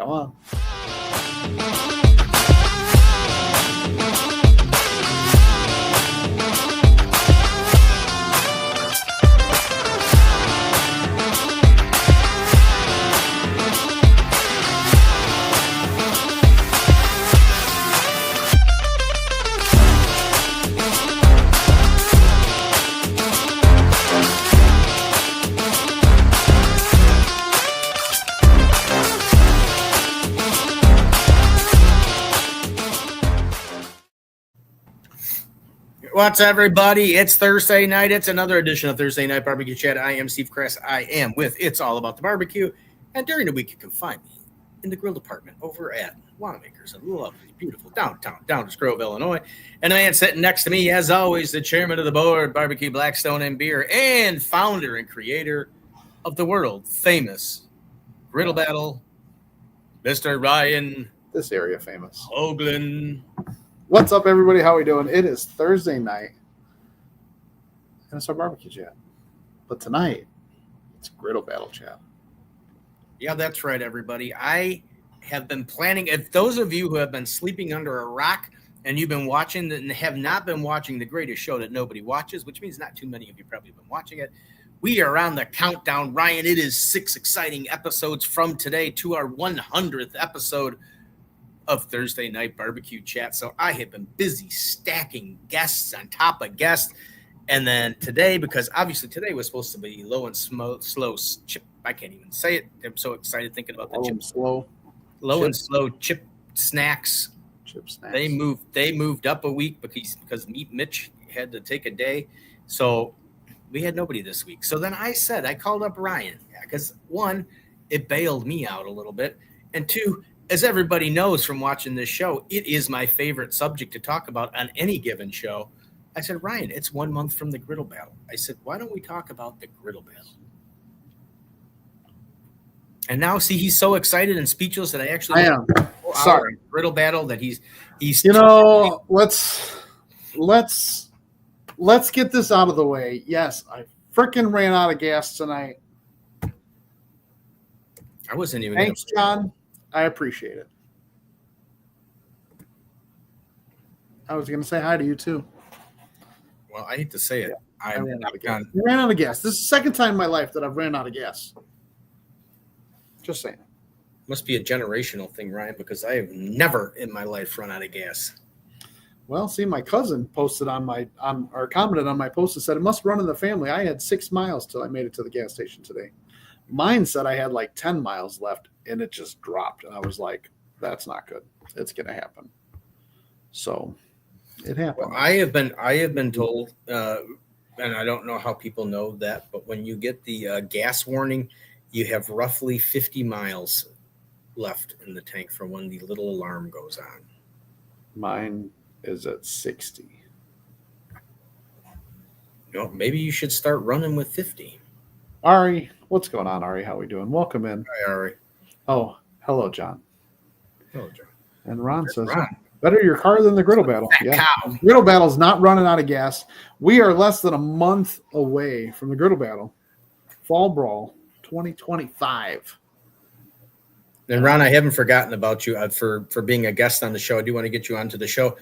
Come on. What's up, everybody? It's Thursday night. It's another edition of Thursday Night Barbecue Chat. I am Steve Kress. I am with It's All About the Barbecue. And during the week, you can find me in the grill department over at Wanamaker's in lovely, beautiful downtown Downers Grove, Illinois. And I am sitting next to me, as always, the chairman of the board, Barbecue Blackstone and Beer, and founder and creator of the world famous Griddle Battle, Mr. Ryan. This area famous. Hoagland. What's up, everybody? How we doing? It is Thursday night, and it's our barbecue chat. But tonight, it's Griddle Battle chat. Yeah, that's right, everybody. I have been planning. If those of you who have been sleeping under a rock and you've been watching and have not been watching the greatest show that nobody watches, which means not too many of you probably have been watching it, we are on the countdown, Ryan. It is 6 exciting episodes from today to our 100th episode of Thursday Night Barbecue Chat. So I have been busy stacking guests on top of guests. And then today, because obviously today was supposed to be low and slow chip. I can't even say it. I'm so excited thinking about the low and slow chip snacks. Chip snacks. They moved up a week because Mitch had to take a day. So we had nobody this week. So then I called up Ryan because one, it bailed me out a little bit. And two, as everybody knows from watching this show, it is my favorite subject to talk about on any given show. I said, Ryan, it's 1 month from the Griddle Battle. I said, why don't we talk about the Griddle Battle? And now, see, he's so excited and speechless that I am sorry. Griddle Battle that he's. You know, let's get this out of the way. Yes, I freaking ran out of gas tonight. I wasn't even. Thanks, John. I appreciate it. I was going to say hi to you, too. Well, I hate to say it. Yeah, I ran out of gas. I ran out of gas. This is the second time in my life that I've ran out of gas. Just saying. Must be a generational thing, Ryan, because I have never in my life run out of gas. Well, see, my cousin posted or commented on my post and said it must run in the family. I had 6 miles till I made it to the gas station today. Mine said I had like 10 miles left, and it just dropped. And I was like, that's not good. It's going to happen. So it happened. Well, I have been told, and I don't know how people know that, but when you get the gas warning, you have roughly 50 miles left in the tank from when the little alarm goes on. Mine is at 60. Maybe you should start running with 50. Ari, what's going on, Ari? How we doing? Welcome in. Hi, Ari. Oh, hello, John. Hello, John. And Ron There's says, Ron. Better your car than the Griddle Battle. Yeah. Griddle Battle's not running out of gas. We are less than a month away from the Griddle Battle Fall Brawl 2025. And Ron, I haven't forgotten about you for being a guest on the show. I do want to get you onto the show.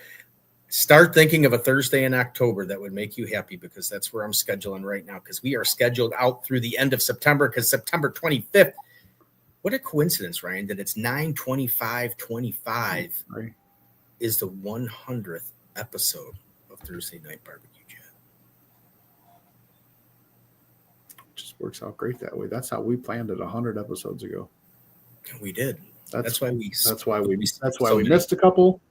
Start thinking of a Thursday in October that would make you happy, because that's where I'm scheduling right now, because we are scheduled out through the end of September, because September 25th. What a coincidence, Ryan, that it's 9/25/25 Right. is the 100th episode of Thursday Night Barbecue Chat. Just works out great that way. That's how we planned it 100 episodes ago. We did. That's why we missed a couple.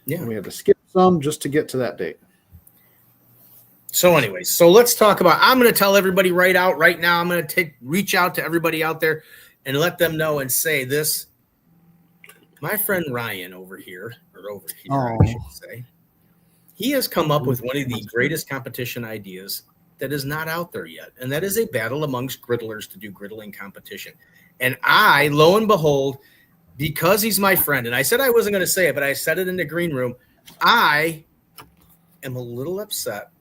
Yeah. We had to skip some just to get to that date. So anyways, so let's talk about, I'm going to tell everybody right now, I'm going to reach out to everybody out there and let them know and say this. My friend Ryan over here, I should say, he has come up with one of the greatest competition ideas that is not out there yet. And that is a battle amongst griddlers to do griddling competition. And I, lo and behold, because he's my friend, and I said I wasn't going to say it, but I said it in the green room, I am a little upset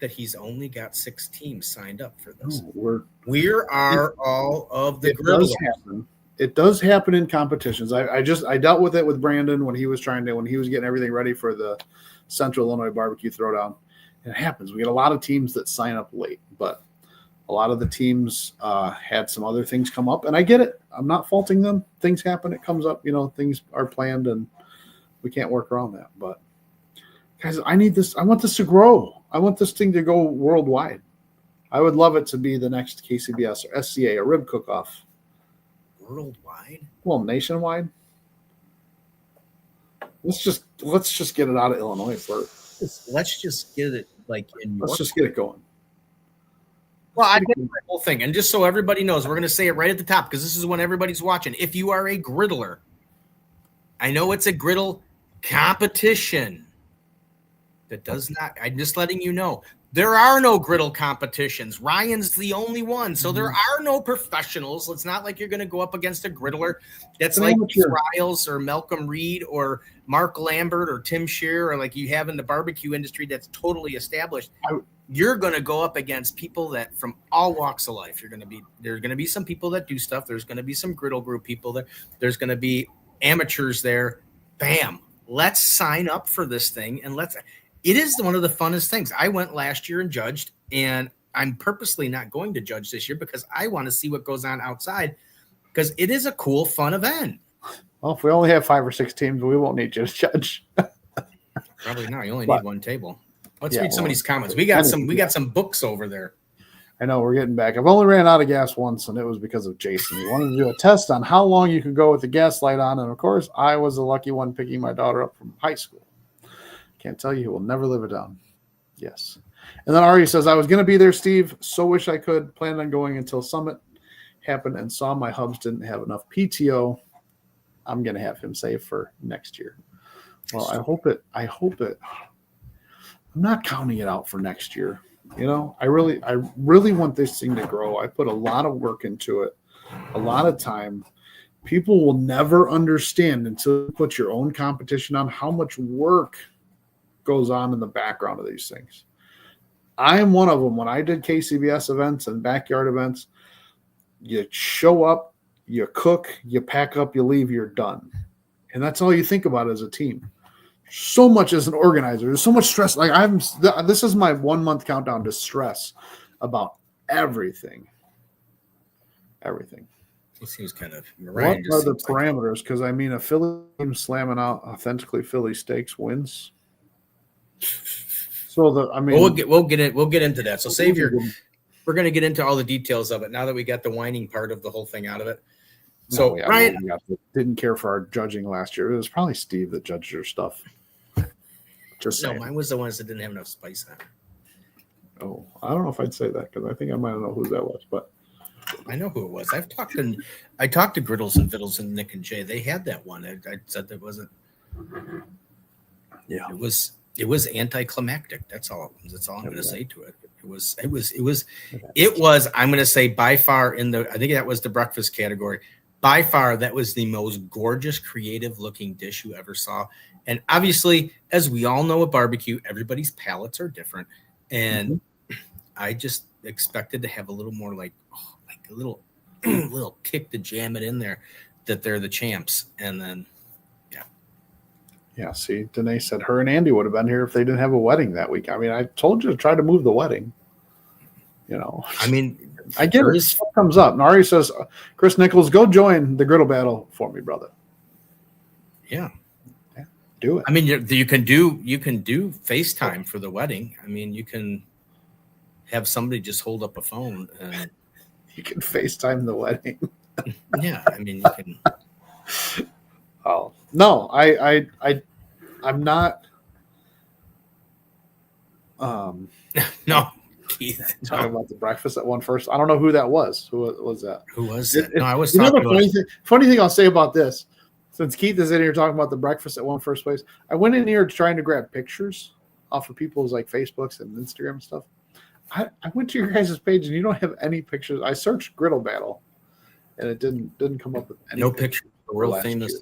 that he's only got 6 teams signed up for this. Oh, we are all of the grillers. it does happen in competitions. I dealt with it with Brandon when he was getting everything ready for the Central Illinois Barbecue Throwdown. It happens. We get a lot of teams that sign up late, but a lot of the teams had some other things come up, and I get it. I'm not faulting them. Things happen. It comes up. Things are planned, and we can't work around that. But guys, I need this. I want this to grow. I want this thing to go worldwide. I would love it to be the next KCBS or SCA, a rib cook-off. Worldwide? Well, nationwide. Let's just get it out of Illinois first. Let's just get it Let's just get it going. Well, I get the whole thing. And just so everybody knows, we're going to say it right at the top because this is when everybody's watching. If you are a griddler, I know it's a griddle competition. That does not, I'm just letting you know. There are no griddle competitions. Ryan's the only one. So there are no professionals. It's not like you're going to go up against a griddler that's like Riles or Malcolm Reed or Mark Lambert or Tim Shear or like you have in the barbecue industry that's totally established. You're going to go up against people that from all walks of life. There's going to be some people that do stuff. There's going to be some griddle group people there. There's going to be amateurs there. Bam. Let's sign up for this thing and it is one of the funnest things. I went last year and judged, and I'm purposely not going to judge this year because I want to see what goes on outside because it is a cool, fun event. Well, if we only have 5 or 6 teams, we won't need you to judge. Probably not. You only need one table. Let's read some of these comments. We got some books over there. I know we're getting back. I've only ran out of gas once, and it was because of Jason. He wanted to do a test on how long you could go with the gas light on, and of course, I was the lucky one picking my daughter up from high school. Can't tell you, he will never live it down. Yes. And then Ari says, I was going to be there, Steve. So wish I could. Planned on going until Summit happened and saw my hubs didn't have enough PTO. I'm going to have him save for next year. Well, I hope it. I'm not counting it out for next year. I really want this thing to grow. I put a lot of work into it, a lot of time. People will never understand until you put your own competition on how much work goes on in the background of these things. I am one of them. When I did KCBS events and backyard events, you show up, you cook, you pack up, you leave, you're done. And that's all you think about as a team. So much as an organizer. There's so much stress. This is my 1 month countdown to stress about everything. Everything. He seems kind of. What are the parameters? Because a Philly team slamming out authentically Philly steaks wins. So we'll get into that. So we're going to get into all the details of it now that we got the whining part of the whole thing out of it. So Ryan didn't care for our judging last year. It was probably Steve that judged your stuff. Just saying. Mine was the ones that didn't have enough spice on it. Oh, I don't know if I'd say that because I think I might know who that was, but I know who it was. I talked to Griddles and Vittles and Nick and Jay. They had that one. I said that wasn't. Yeah, it was anticlimactic. That's all I'm going to say to it. It was. I'm going to say by far I think that was the breakfast category. By far, that was the most gorgeous, creative looking dish you ever saw. And obviously, as we all know at barbecue, everybody's palates are different. And I just expected to have a little more like a little kick to jam it in there that they're the champs. And then, yeah. See, Danae said her and Andy would have been here if they didn't have a wedding that week. I told you to try to move the wedding. I get it. Stuff comes up. Nari says, Chris Nichols, go join the Griddle Battle for me, brother. Yeah. Do it. You can do FaceTime for the wedding. You can have somebody just hold up a phone. You can FaceTime the wedding. Yeah. You can. Oh, no, I'm not. No. Keith, talking about the breakfast at one first. I don't know who that was. Who was that? Who was that? No, I was talking about. Funny thing I'll say about this, since Keith is in here talking about the breakfast at one first place, I went in here trying to grab pictures off of people's Facebooks and Instagram stuff. I went to your guys' page and you don't have any pictures. I searched Griddle Battle and it didn't come up with any pictures. World famous. Year.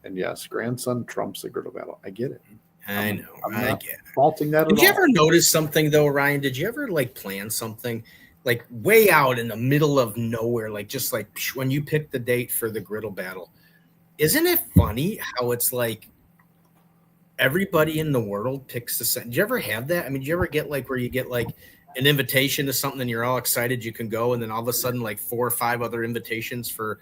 And yes, grandson trumps the Griddle Battle. I get it. I know. I get it. Faulting that. Did you ever notice something though, Ryan? Did you ever plan something? like way out in the middle of nowhere, like just like when you pick the date for the Griddle Battle. Isn't it funny how it's like everybody in the world picks the same? Do you ever have that? I mean, do you ever get like where you get like an invitation to something and you're all excited you can go, and then all of a sudden like 4 or 5 other invitations for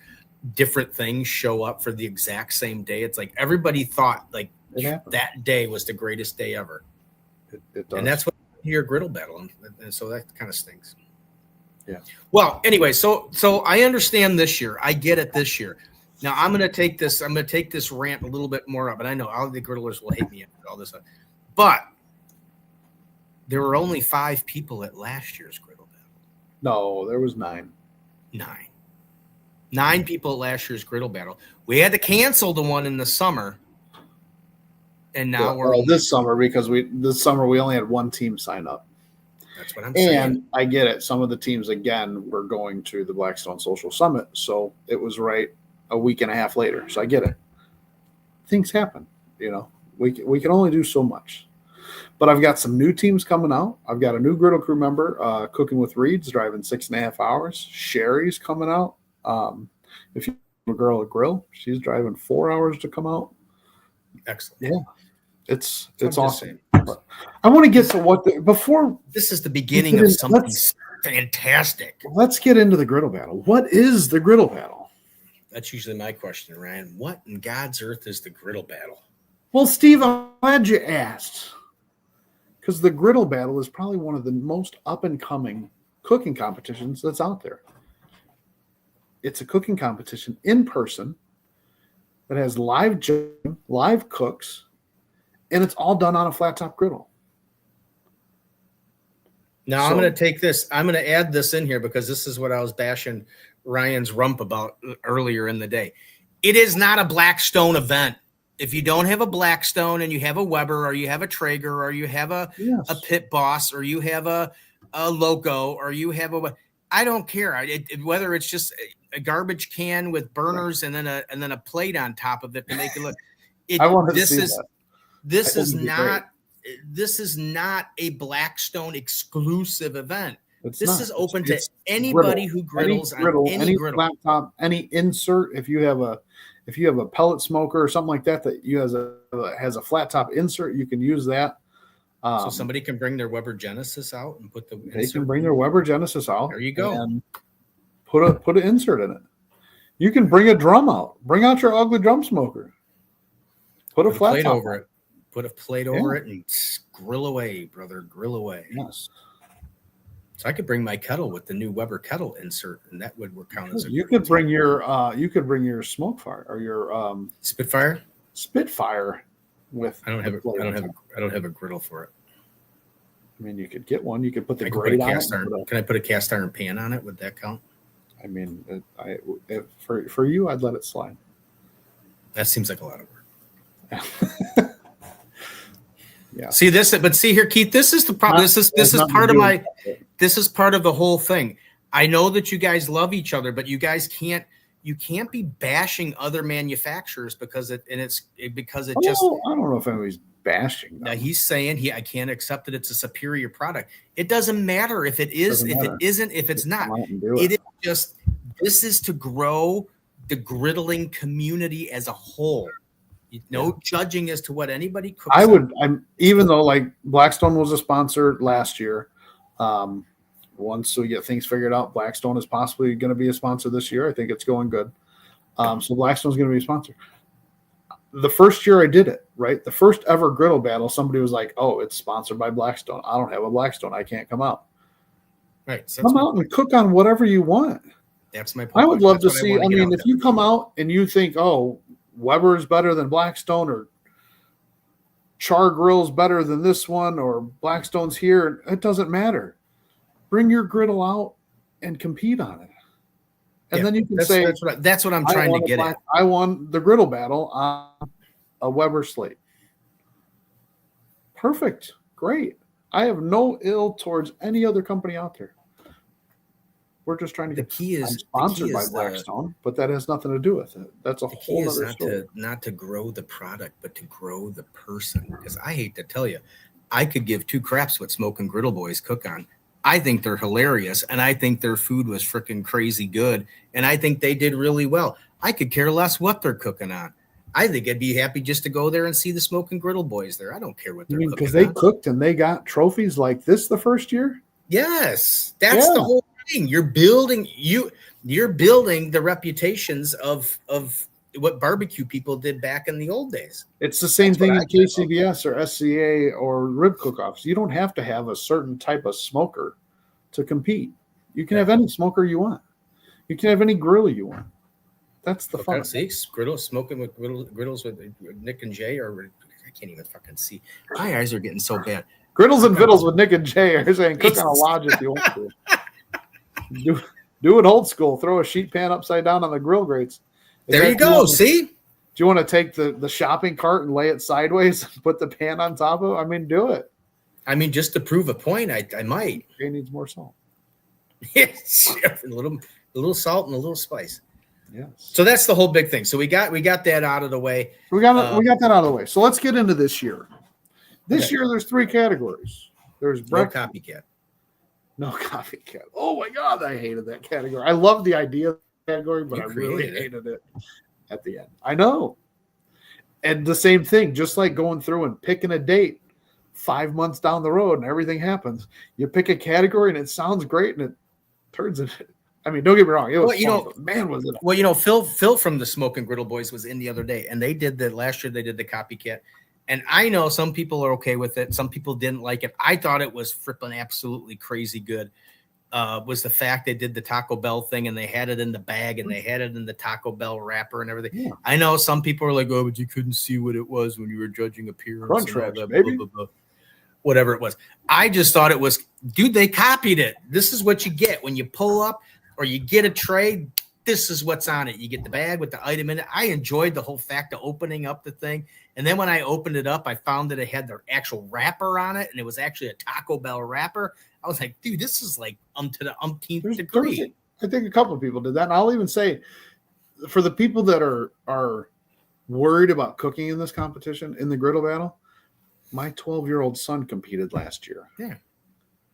different things show up for the exact same day? It's like everybody thought like that day was the greatest day ever. It does. And that's what your Griddle Battle, and so that kind of stinks. Yeah. Well, anyway, so I understand this year. I get it this year. Now I'm going to take this rant a little bit more up, and I know all the griddlers will hate me after all this stuff. But there were only 5 people at last year's Griddle Battle. No, there was 9. 9 people at last year's Griddle Battle. We had to cancel the one in the summer. And now this summer, because this summer we only had 1 team sign up. That's what I'm saying. And I get it. Some of the teams, again, were going to the Blackstone Social Summit. So it was right a week and a half later. So I get it. Things happen. You know, we can only do so much. But I've got some new teams coming out. I've got a new Griddle crew member, Cooking with Reeds, driving 6.5 hours. Sherry's coming out. If you have a girl at Grill, she's driving 4 hours to come out. Excellent. Yeah. It's awesome. But I want to get to before this is the beginning of something fantastic. Let's get into the Griddle Battle. What is the Griddle Battle? That's usually my question, Ryan. What in God's earth is the Griddle Battle? Well, Steve, I'm glad you asked, because the Griddle Battle is probably one of the most up-and-coming cooking competitions that's out there. It's a cooking competition in person that has live judging, live cooks, and it's all done on a flat-top griddle. Now, I'm going to take this. I'm going to add this in here because this is what I was bashing Ryan's rump about earlier in the day. It is not a Blackstone event. If you don't have a Blackstone and you have a Weber or you have a Traeger or you have a Pit Boss or you have a Loco or you have I don't care. Whether it's just a garbage can with burners and then a plate on top of it to make it look. This is not a Blackstone exclusive event. This is open to anybody who griddles on any griddle. Laptop, any insert. If you have a pellet smoker or something like that has a flat top insert, you can use that. So somebody can bring their Weber Genesis out and put the insert. They can bring their Weber Genesis out. There you go. And put an insert in it. You can bring a drum out. Bring out your ugly drum smoker. Put a flat plate top over it. Put a plate over it and grill away, brother. Grill away. Yes. So I could bring my kettle with the new Weber kettle insert, and that would count as a. You could bring your smoke fire or your Spitfire. Spitfire with. I don't have a griddle for it. I mean, you could get one. You could put the grate on it. Can I put a cast iron pan on it? Would that count? I mean, for you, I'd let it slide. That seems like a lot of work. Yeah. See this, but see here, Keith. This is the problem. This is part of my. This is part of the whole thing. I know that you guys love each other, but you guys can't. You can't be bashing other manufacturers because it just. I don't know if anybody's bashing them. Now he's saying I can't accept that it's a superior product. It doesn't matter if it is, if it isn't, if it's not. It is just. This is to grow the griddling community as a whole. No judging as to what anybody cooks. Even though like Blackstone was a sponsor last year. Once we get things figured out, Blackstone is possibly going to be a sponsor this year. I think it's going good. So Blackstone's going to be a sponsor. The first year I did it, right? The first ever Griddle Battle, somebody was like, "Oh, it's sponsored by Blackstone. I don't have a Blackstone. I can't come out." Right. So come out and cook on whatever you want. That's my point. I would love to see. I mean, if you come out and you think, "Oh, Weber is better than Blackstone," or Char Grill's better than this one, or Blackstone's here, it doesn't matter. Bring your griddle out and compete on it. And then you can say, that's what I'm trying to get at. I won the Griddle Battle on a Weber slate. Perfect. Great. I have no ill towards any other company out there. We're just trying to get sponsored by Blackstone, but that has nothing to do with it. That's a whole other story. Not to grow the product, but to grow the person. Because I hate to tell you, I could give 2 craps what Smoke and Griddle Boys cook on. I think they're hilarious, and I think their food was freaking crazy good, and I think they did really well. I could care less what they're cooking on. I think I'd be happy just to go there and see the Smoke and Griddle boys there. I don't care what You they're mean cooking because they on. cooked and they got trophies like this the first year? Yes, that's the whole thing. You're building the reputations of what barbecue people did back in the old days. It's the same That's what thing I in care about. KCBS or SCA or rib cook-offs. You don't have to have a certain type of smoker to compete. You can have any smoker you want. You can have any grill you want. That's the fun. See, smoking with griddles with Nick and Jay, or I can't even fucking see. My eyes are getting so bad. Griddles and Vittles with Nick and Jay are saying cook on a lodge if you want to. Do it old school. Throw a sheet pan upside down on the grill grates. There you go. See? Do you want to take the shopping cart and lay it sideways and put the pan on top of it? I mean, do it. I mean, just to prove a point, I might. Jay needs more salt. Yes, a little salt and a little spice. Yes. So that's the whole big thing. So we got that out of the way. We got that out of the way. So let's get into this year. This year, there's 3 categories. There's breakfast. No copycat. No copycat. Oh my God, I hated that category. I love the idea of the category, but I really hated it at the end. I know. And the same thing, just like going through and picking a date 5 months down the road and everything happens. You pick a category and it sounds great and it turns into it. I mean, don't get me wrong. It was fun, but man, was it. Well, Phil from the Smoke and Griddle Boys was in the other day, and they did last year. They did the copycat, and I know some people are okay with it. Some people didn't like it. I thought it was fripping absolutely crazy good. Was the fact they did the Taco Bell thing and they had it in the bag and they had it in the Taco Bell wrapper and everything. Yeah. I know some people are like, oh, but you couldn't see what it was when you were judging appearance. Crunch and all wraps, that, baby. blah, blah, blah. Whatever it was. I just thought it was, dude, they copied it. This is what you get when you pull up or you get a tray. This is what's on it. You get the bag with the item in it. I enjoyed the whole fact of opening up the thing. And then when I opened it up, I found that it had the actual wrapper on it. And it was actually a Taco Bell wrapper. I was like, dude, this is like to the umpteenth degree. I think a couple of people did that. And I'll even say for the people that are worried about cooking in this competition, in the griddle battle, my 12-year-old son competed last year. Yeah.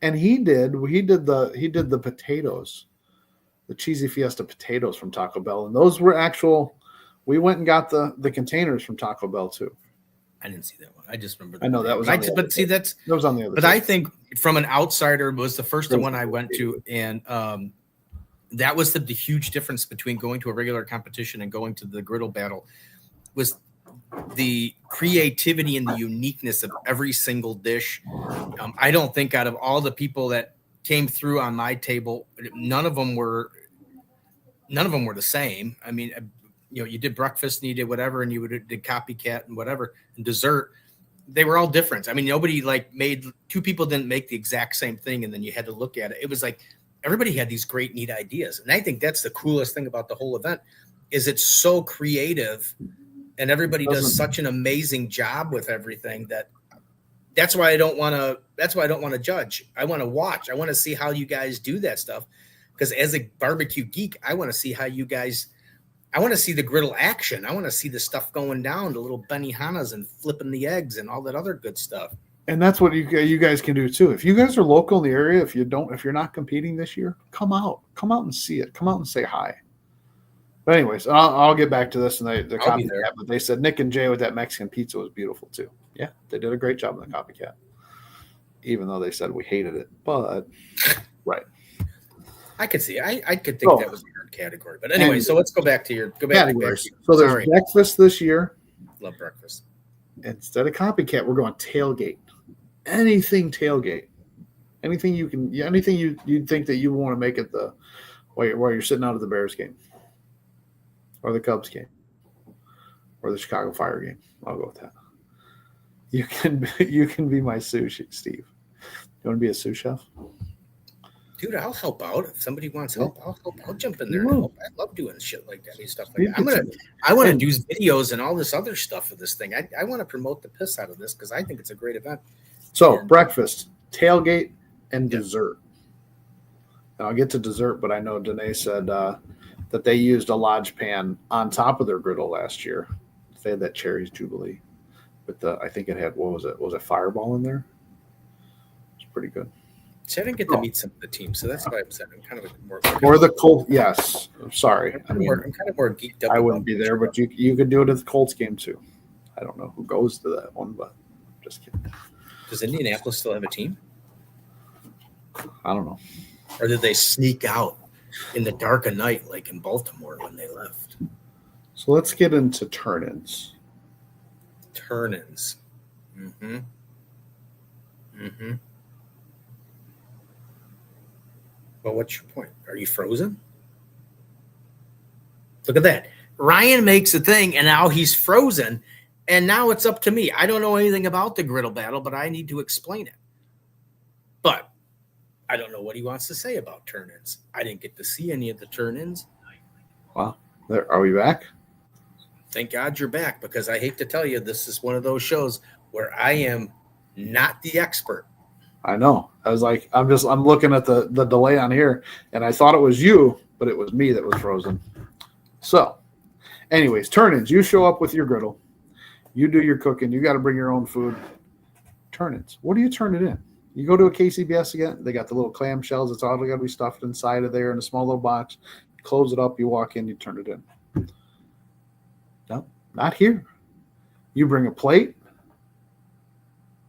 And he did the potatoes, the cheesy fiesta potatoes from Taco Bell. And those were actual, we went and got the containers from Taco Bell too. I didn't see that one. I just remember. I know that was. But see, that was on the other. But side. I think from an outsider, it was the first one I went to, and that was the huge difference between going to a regular competition and going to the griddle battle, was the creativity and the uniqueness of every single dish. I don't think out of all the people that came through on my table, none of them were the same. I mean, you did breakfast and you did whatever, and you did copycat and whatever, and dessert. They were all different. I mean, nobody two people didn't make the exact same thing, and then you had to look at it. It was like everybody had these great, neat ideas, and I think that's the coolest thing about the whole event is it's so creative, and everybody does such an amazing job with everything that's why I don't want to judge. I want to watch. I want to see how you guys do that stuff, because as a barbecue geek, I want to see how you guys. I want to see the griddle action. I want to see the stuff going down, the little Benihanas and flipping the eggs and all that other good stuff. And that's what you guys can do too. If you guys are local in the area, if you're not competing this year, come out and see it. Come out and say hi. But anyways, I'll get back to this and the copycat. But they said Nick and Jay with that Mexican pizza was beautiful too. Yeah, they did a great job in the copycat, even though they said we hated it. But right. I could see. I could think that was a weird category. But anyway, so let's go back to categories. So there's breakfast this year. Love breakfast. Instead of copycat, we're going tailgate. Anything tailgate. Anything you can. Anything you'd think that you want to make it while you're sitting out at the Bears game, or the Cubs game, or the Chicago Fire game. I'll go with that. You can be my sous, Steve. You want to be a sous chef? Dude, I'll help out. If somebody wants help, I'll jump in there and help. I love doing shit like that and stuff like that. I want to do videos and all this other stuff for this thing. I want to promote the piss out of this because I think it's a great event. So breakfast, tailgate, and dessert. And I'll get to dessert, but I know Danae said that they used a lodge pan on top of their griddle last year. They had that Cherries Jubilee. But I think it had, what was it? Was it Fireball in there? It's pretty good. See, I didn't get to meet some of the teams, so that's why I'm saying I'm kind of more. Or the Colts. Yes. I'm sorry. I'm kind of more geeked up. I wouldn't be there, but you could do it at the Colts game too. I don't know who goes to that one, but just kidding. Does Indianapolis still have a team? I don't know. Or did they sneak out in the dark of night like in Baltimore when they left? So let's get into turn-ins. Turn-ins. Mm-hmm. Mm-hmm. Well, what's your point? Are you frozen? Look at that. Ryan makes a thing, and now he's frozen, and now it's up to me. I don't know anything about the Griddle Battle, but I need to explain it. But I don't know what he wants to say about turn-ins. I didn't get to see any of the turn-ins. Wow. Are we back? Thank God you're back, because I hate to tell you, this is one of those shows where I am not the expert. I know. I was like, I'm looking at the delay on here, and I thought it was you, but it was me that was frozen. So, anyways, turn-ins. You show up with your griddle. You do your cooking. You got to bring your own food. Turn-ins. What do you turn it in? You go to a KCBS again. They got the little clamshells. It's all got to be stuffed inside of there in a small little box. You close it up. You walk in. You turn it in. No, not here. You bring a plate.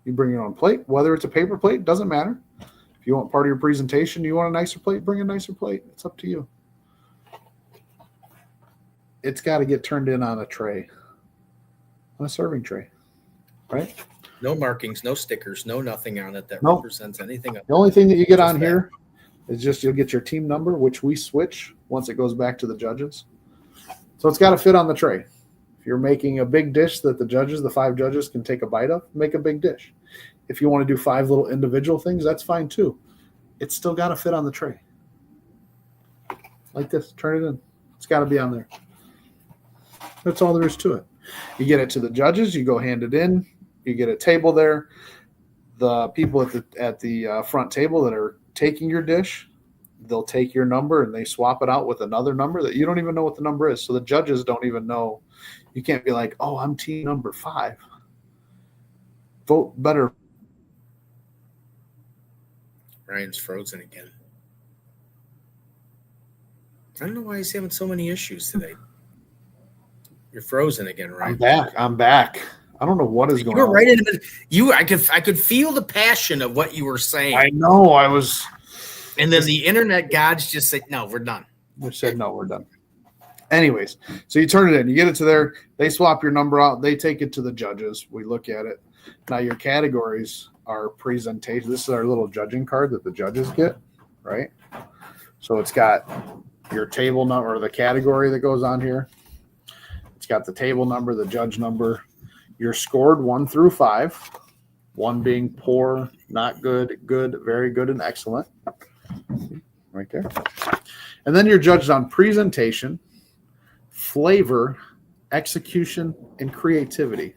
You bring your own plate, whether it's a paper plate, doesn't matter. If you want part of your presentation, you want a nicer plate, bring a nicer plate. It's up to you. It's got to get turned in on a tray, on a serving tray, right? No markings, no stickers, no nothing on it that represents anything. The only thing that you get on here is just you'll get your team number, which we switch once it goes back to the judges. So it's got to fit on the tray. If you're making a big dish that the 5 judges can take a bite of, make a big dish. If you want to do 5 little individual things, that's fine too. It's still got to fit on the tray. Like this, turn it in. It's got to be on there. That's all there is to it. You get it to the judges, you go hand it in, you get a table there. The people at the front table that are taking your dish, they'll take your number and they swap it out with another number that you don't even know what the number is. So the judges don't even know. You can't be like, oh, I'm team number 5. Vote better. Ryan's frozen again. I don't know why he's having so many issues today. You're frozen again, Ryan. I'm back. I don't know what is going on. You were right in the middle. I could feel the passion of what you were saying. I know. I was. And then the internet gods just said, no, we're done. Which said, no, we're done. Anyways, so you turn it in. You get it to there. They swap your number out. They take it to the judges. We look at it. Now, your categories are presentation. This is our little judging card that the judges get, right? So it's got your table number, or the category that goes on here. It's got the table number, the judge number. You're scored 1 through 5, 1 being poor, not good, good, very good, and excellent. Right there. And then you're judged on presentation, flavor, execution, and creativity.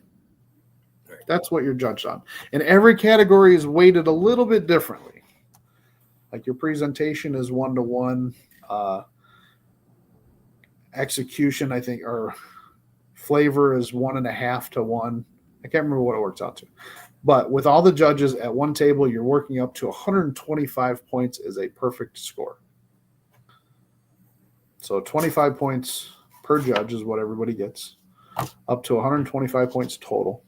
That's what you're judged on. And every category is weighted a little bit differently. Like your presentation is 1-to-1. Execution, I think, or flavor is 1.5-to-1. I can't remember what it works out to. But with all the judges at one table, you're working up to 125 points is a perfect score. So 25 points per judge is what everybody gets, up to 125 points total.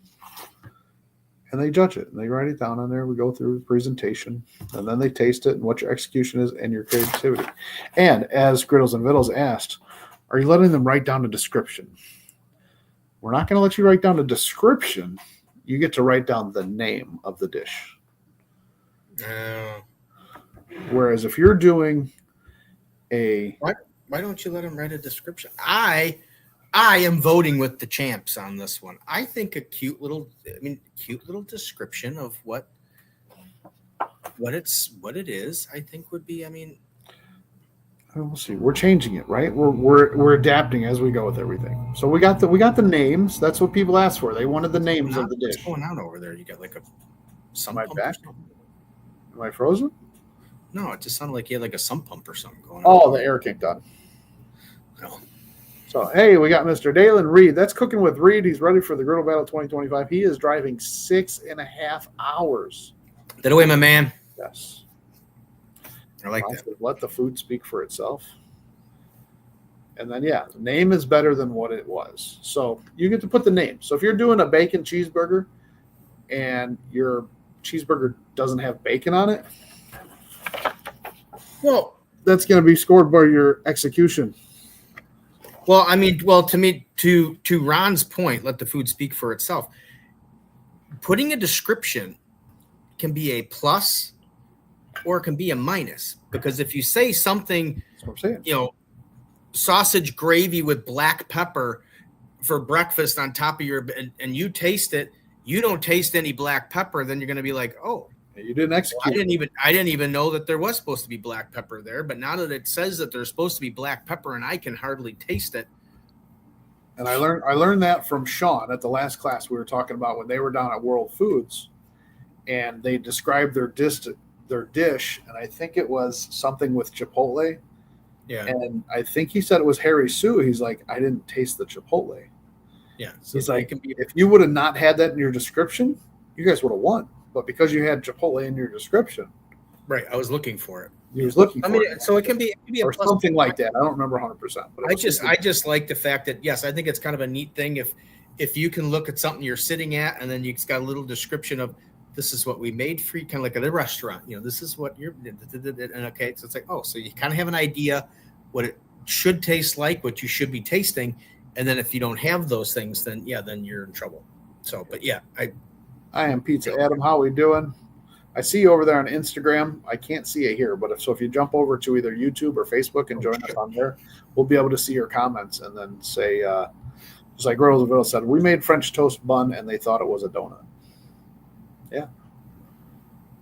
And they judge it, and they write it down on there. We go through the presentation, and then they taste it and what your execution is and your creativity. And as Griddles and Vittles asked, are you letting them write down a description? We're not going to let you write down a description. You get to write down the name of the dish. Whereas if you're doing a... Why don't you let them write a description? I am voting with the champs on this one. I think a cute little description of what it is, I think would be, we'll see. We're changing it, right? We're adapting as we go with everything. So we got the names. That's what people asked for. They wanted the names of the dish. What's going on over there? You got like a sump Am I pump back? or something? Am I frozen? No, it just sounded like you had like a sump pump or something going on. Oh, the air kicked on. No. So, hey, we got Mr. Dalen Reed. That's Cooking with Reed. He's ready for the Griddle Battle 2025. He is driving 6.5 hours. Get away, my man. Yes. I like Ron that. said, let the food speak for itself. And then, the name is better than what it was. So you get to put the name. So if you're doing a bacon cheeseburger and your cheeseburger doesn't have bacon on it, Well, that's going to be scored by your execution. Well, I mean, to me, to Ron's point, let the food speak for itself. Putting a description can be a plus or it can be a minus, because if you say something, That's what I'm saying. Sausage gravy with black pepper for breakfast on top of and you taste it, you don't taste any black pepper, then you're going to be like, oh, You didn't execute. I didn't even know that there was supposed to be black pepper there. But now that it says that there's supposed to be black pepper and I can hardly taste it. And I learned that from Sean at the last class we were talking about when they were down at World Foods, and they described their dish, and I think it was something with Chipotle. Yeah. And I think he said it was Harry Sue. He's like, I didn't taste the Chipotle. Yeah. So he's like, if you would have not had that in your description, you guys would have won. But because you had Chipotle in your description, right, I was looking for it. He was looking for it. So it can be or something like that. I don't remember 100%. But I just like the fact that, yes, I think it's kind of a neat thing if you can look at something you're sitting at and then you've got a little description of, this is what we made for you, kind of like at a restaurant. This is what you're, and okay, so it's like, oh, so you kind of have an idea what it should taste like, what you should be tasting, and then if you don't have those things, then you're in trouble. So, but yeah, I am Pizza Adam. How we doing? I see you over there on Instagram. I can't see it here, but if you jump over to either YouTube or Facebook and join us on there, we'll be able to see your comments and then say, just like Roosevelt said, we made French toast bun and they thought it was a donut. Yeah.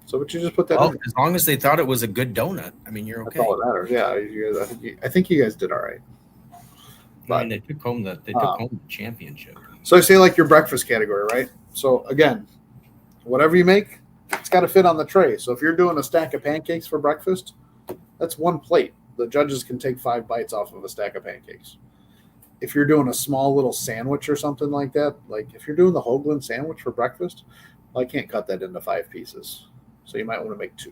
So, but you just put that in. As long as they thought it was a good donut, I mean, you're okay. That's all that matters. Yeah, I think you guys did all right. But I mean, they took home the championship. So I say like your breakfast category, right? So again, whatever you make, it's got to fit on the tray. So if you're doing a stack of pancakes for breakfast, that's one plate. The judges can take 5 bites off of a stack of pancakes. If you're doing a small little sandwich or something like that, like if you're doing the Hoagland sandwich for breakfast, well, I can't cut that into 5 pieces. So you might want to make 2.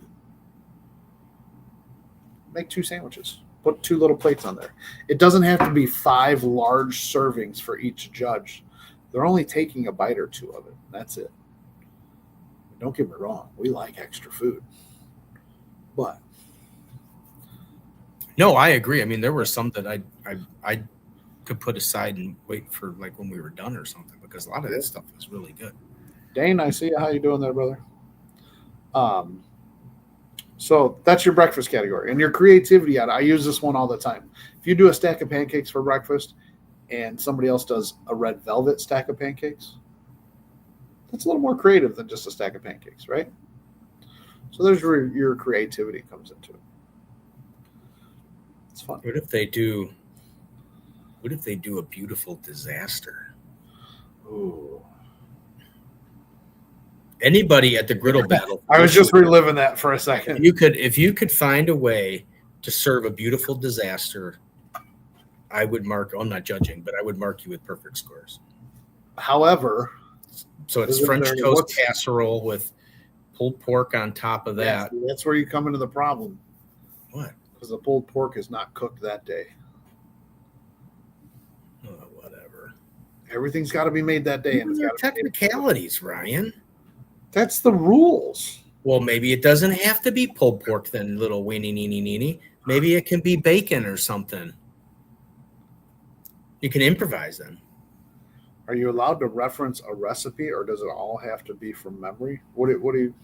Make 2 sandwiches. Put 2 little plates on there. It doesn't have to be 5 large servings for each judge. They're only taking a bite or 2 of it. That's it. Don't get me wrong. We like extra food. But no, I agree. I mean, there were some that I could put aside and wait for like when we were done or something, because a lot of that stuff was really good. Dane, I see you. How you doing there, brother? So that's your breakfast category. And your creativity, I use this one all the time. If you do a stack of pancakes for breakfast and somebody else does a red velvet stack of pancakes, that's a little more creative than just a stack of pancakes, right? So there's where your creativity comes into it. It's fun. What if they do a beautiful disaster? Ooh. Anybody at the Griddle Battle. I was just reliving that for a second. If you could find a way to serve a beautiful disaster, I would mark. I'm not judging, but I would mark you with perfect scores. However, so it's French toast casserole with pulled pork on top of that. Yeah, that's where you come into the problem. What? Because the pulled pork is not cooked that day. Oh, whatever. Everything's got to be made that day. And it's technicalities, Ryan. That's the rules. Well, maybe it doesn't have to be pulled pork then, little weenie neenie. Maybe it can be bacon or something. You can improvise then. Are you allowed to reference a recipe, or does it all have to be from memory? What do you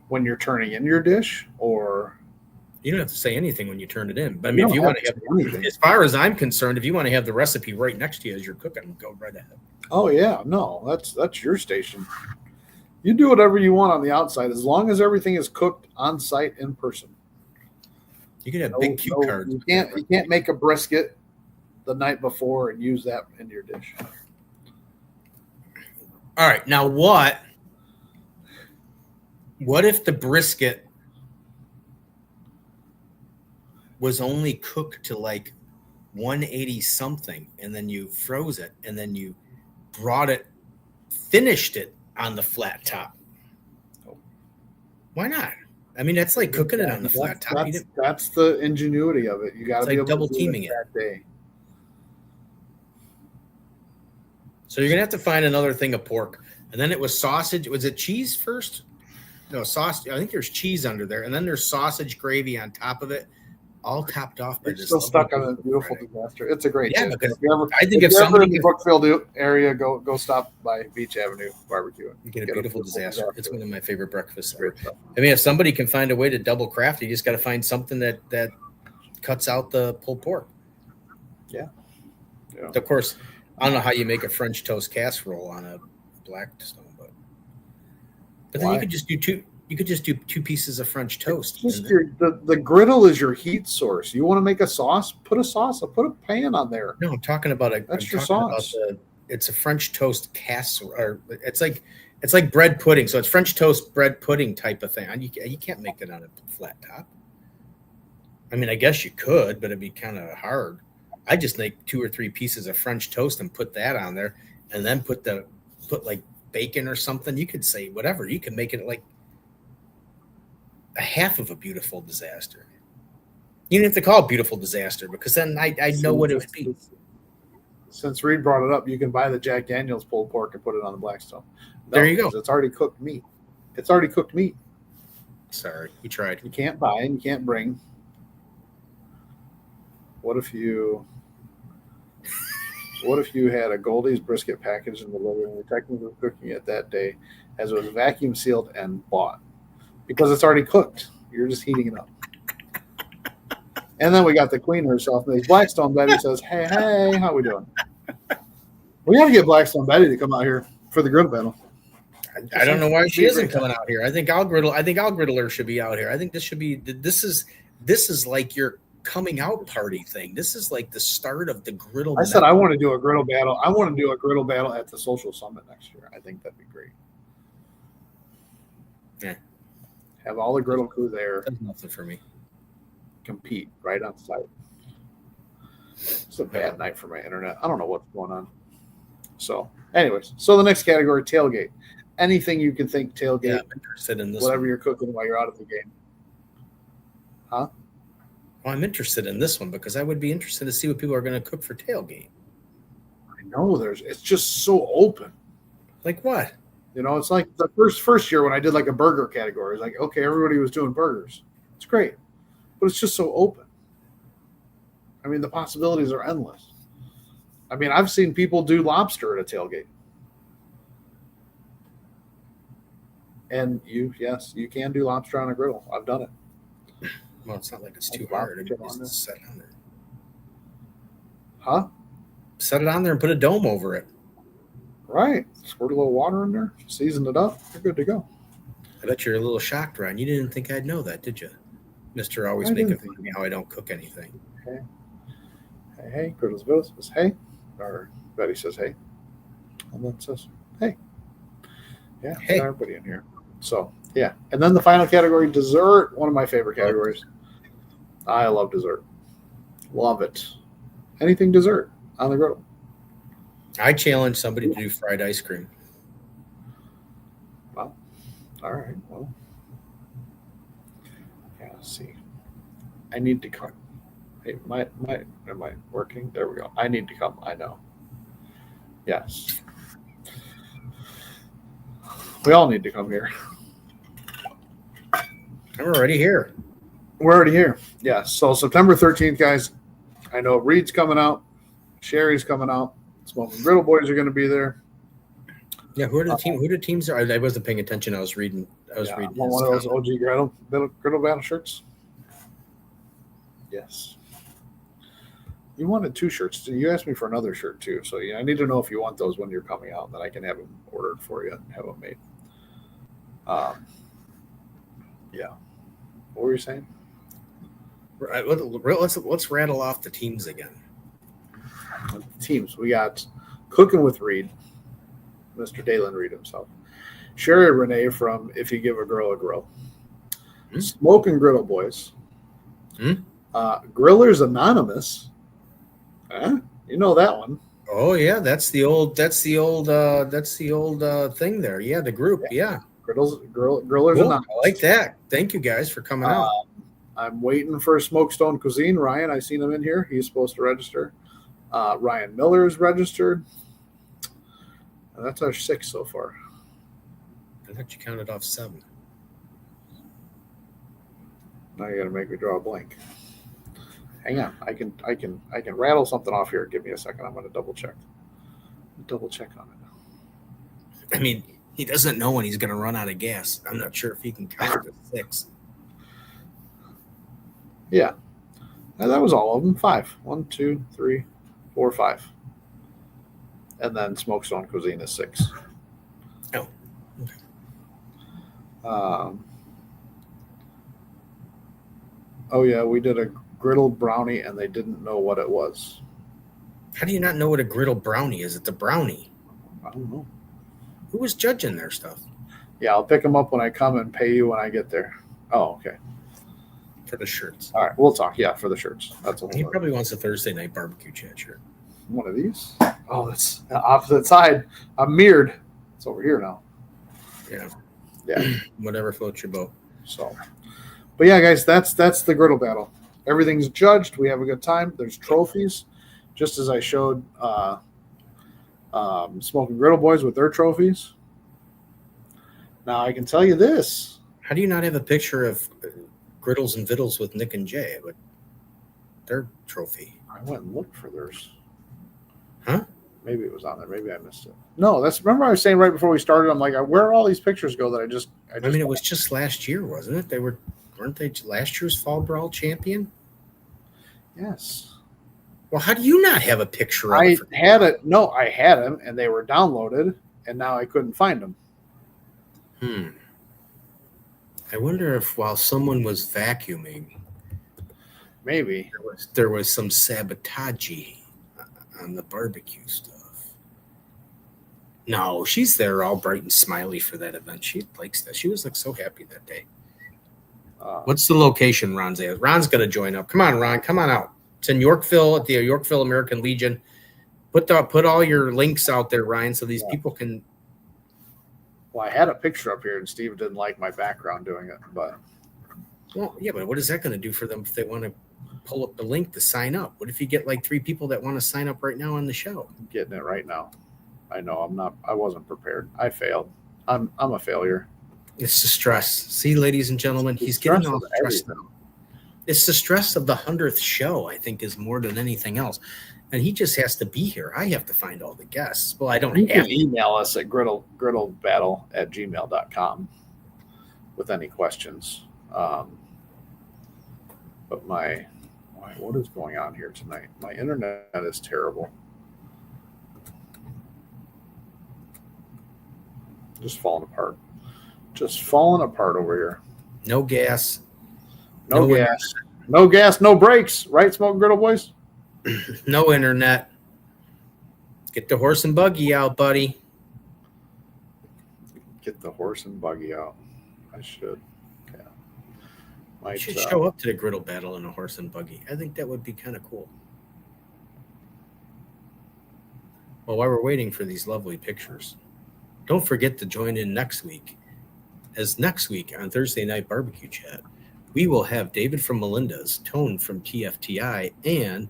when you're turning in your dish, or you don't have to say anything when you turn it in. But I mean, if you want to have anything, as far as I'm concerned, if you want to have the recipe right next to you as you're cooking, go right ahead. Oh yeah, no, that's your station. You do whatever you want on the outside as long as everything is cooked on site in person. You can have big cue cards. You can't make a brisket the night before and use that in your dish. All right, now what if the brisket was only cooked to like 180 something, and then you froze it, and then you finished it on the flat top? Why not? I mean, that's like cooking it on the flat top. That's the ingenuity of it. You got to be like able double to do teaming it that day. So you're gonna have to find another thing of pork, and then it was sausage. Was it cheese first? No, sauce. I think there's cheese under there, and then there's sausage gravy on top of it, all topped off by It's this. still stuck on a beautiful disaster. It's a great Yeah, tip. because I think if if somebody in the Brookfield area, go stop by Beach Avenue Barbecue. You get a beautiful disaster. It's one of my favorite breakfasts ever. I mean, if somebody can find a way to double craft, you just got to find something that cuts out the pulled pork. Yeah. Of course, I don't know how you make a French toast casserole on a Blackstone, but then you could just do two. You could just do 2 pieces of French toast. Just the griddle is your heat source. You want to make a sauce? Put a pan on there. No, I'm talking about extra sauce. It's a French toast casserole, or it's like bread pudding. So it's French toast bread pudding type of thing. You can't make it on a flat top. I mean, I guess you could, but it'd be kind of hard. I just make 2 or 3 pieces of French toast and put that on there, and then put like bacon or something. You could say whatever. You can make it like a half of a beautiful disaster. You don't have to call it beautiful disaster, because then I know what it would be. Since Reed brought it up, you can buy the Jack Daniel's pulled pork and put it on the Blackstone. There you go. It's already cooked meat. It's already cooked meat. Sorry, we tried. You can't buy and you can't bring. What if you had a Goldie's brisket package and delivered, and you're technically cooking it that day, as it was vacuum sealed and bought? Because it's already cooked. You're just heating it up. And then we got the queen herself, Miss Blackstone Betty, says, hey, how we doing? We got to get Blackstone Betty to come out here for the griddle battle. I don't know why she isn't coming out here. I think I'll griddle her should be out here. I think this is like your coming out party thing. This is like the start of the griddle. I said I want to do a griddle battle. I want to do a griddle battle at the social summit next year. I think that'd be great. Yeah. Have all the griddle crew there. That's nothing for me. Compete right on site. It's a bad night for my internet. I don't know what's going on. So, anyways, the next category, tailgate. Anything you can think tailgate. Yeah, I'm interested in this. Whatever you're cooking while you're out of the game. Huh? Well, I'm interested in this one because I would be interested to see what people are going to cook for tailgate. I know it's just so open. Like what? It's like the first year when I did like a burger category. It's like, okay, everybody was doing burgers. It's great. But it's just so open. I mean, the possibilities are endless. I mean, I've seen people do lobster at a tailgate. And you can do lobster on a griddle. I've done it. Well, it's not like it's too hard. I mean, just set it on there. Huh? Set it on there and put a dome over it. Right. Squirt a little water in there, season it up. You're good to go. I bet you're a little shocked, Ryan. You didn't think I'd know that, did you? Mr. Always making fun of me how I don't cook anything. Hey. Griddles Bill says, hey. Or Betty says, hey. And then says, hey. Yeah, hey. Everybody in here. So, yeah. And then the final category, dessert. One of my favorite categories. I love dessert. Love it. Anything dessert on the griddle. I challenge somebody to do fried ice cream. Well, all right. Well, yeah, let's see. I need to come. Hey, am I working? There we go. I need to come. I know. Yes. We all need to come here. I'm already here. We're already here. Yeah. So September 13th, guys. I know Reed's coming out. Sherry's coming out. Smoking Griddle Boys are going to be there. Yeah, who are the team? Who the teams are? I wasn't paying attention. I was reading. Reading one of those OG Griddle Battle shirts. Yes. You wanted 2 shirts. You asked me for another shirt too. So I need to know if you want those when you're coming out, that I can have them ordered for you and have them made. Yeah. What were you saying? Let's rattle off the teams again. Teams. We got Cooking with Reed, Mr. Dalen Reed himself. Sherry Renee from If You Give a Girl a Grill. Mm-hmm. Smoking Griddle Boys. Mm-hmm. Grillers Anonymous. You know that one. Oh yeah, that's the old thing there. Yeah, the group. Yeah. Grillers Cool. Anonymous. I like that. Thank you guys for coming out. I'm waiting for Smokestone Cuisine. Ryan, I seen him in here. He's supposed to register. Ryan Miller is registered. And that's our 6 so far. I thought you counted off 7. Now you got to make me draw a blank. Hang on, I can rattle something off here. Give me a second. I'm going to double check. Double check on it. I mean, he doesn't know when he's going to run out of gas. I'm not sure if he can count to 6. Yeah, and that was all of them. 5. 1, 2, 3, 4, 5. And then Smokestone Cuisine is 6. Oh. Okay. Oh yeah, we did a griddle brownie, and they didn't know what it was. How do you not know what a griddle brownie is? It's a brownie. I don't know. Who was judging their stuff? Yeah, I'll pick them up when I come and pay you when I get there. Oh, okay. For the shirts. All right, we'll talk. Yeah, for the shirts. That's a whole He lot. probably wants a Thursday night barbecue chat shirt. One of these. Oh, that's the opposite side. I'm mirrored. It's over here now. Yeah. Yeah. Whatever floats your boat. So, but yeah, guys, that's the griddle battle. Everything's judged. We have a good time. There's trophies, just as I showed Smoking Griddle Boys with their trophies. Now I can tell you this. How do you not have a picture of Griddles and Vittles with Nick and Jay with their trophy? I went and looked for theirs. Huh? Maybe it was on there. Maybe I missed it. No, remember I was saying right before we started, I'm like, where are all these pictures go that I just mean, it was just last year, wasn't it? Weren't they last year's Fall Brawl champion? Yes. Well, how do you not have a picture of I it? had it. No, I had them, and they were downloaded, and now I couldn't find them. I wonder if while someone was vacuuming, Maybe. there was some sabotage on the barbecue stuff. No, she's there all bright and smiley for that event. She likes that. She was like so happy that day. What's the location, Ron's at? Ron's going to join up. Come on, Ron. Come on out. It's in Yorkville at the Yorkville American Legion. Put all your links out there, Ryan, so these people can. Well, I had a picture up here, and Steve didn't like my background doing it, but. Well, yeah, but what is that going to do for them if they want to pull up the link to sign up? What if you get like 3 people that want to sign up right now on the show? I'm getting it right now. I know I wasn't prepared. I failed. I'm a failure. It's the stress. See, ladies and gentlemen, he's getting all stressed now. It's the stress of the 100th show, I think, is more than anything else. And he just has to be here. I have to find all the guests. Well, I don't You have can email us at griddlebattle@gmail.com with any questions. But what is going on here tonight? My internet is terrible. Just falling apart. Just falling apart over here. no gas. No gas. No gas, no brakes. Right, Smoking Griddle Boys? No internet. Get the horse and buggy out, buddy. Get the horse and buggy out. I should. Yeah. You should show up to the griddle battle in a horse and buggy. I think that would be kind of cool. Well, while we're waiting for these lovely pictures, don't forget to join in next week. As next week on Thursday Night Barbecue Chat, we will have David from Melinda's, Tone from TFTI, and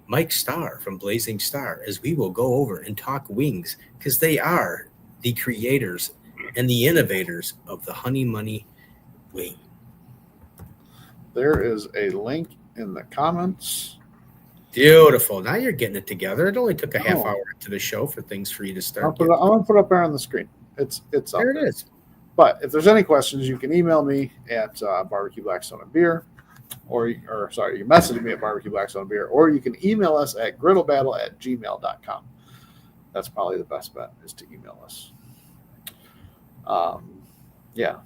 Mike Starr from Blazing Star, as we will go over and talk wings, because they are the creators and the innovators of the Honey Money wing. There is a link in the comments. Beautiful. Now you're getting it together. It only took a half hour into the show for things for you to start. I'm going to put it up there on the screen. It's up there. It is. But if there's any questions, you can email me at Barbecue Blackstone and Beer, you can message me at Barbecue Blackstone and Beer, or you can email us at griddlebattle@gmail.com. That's probably the best bet, is to email us.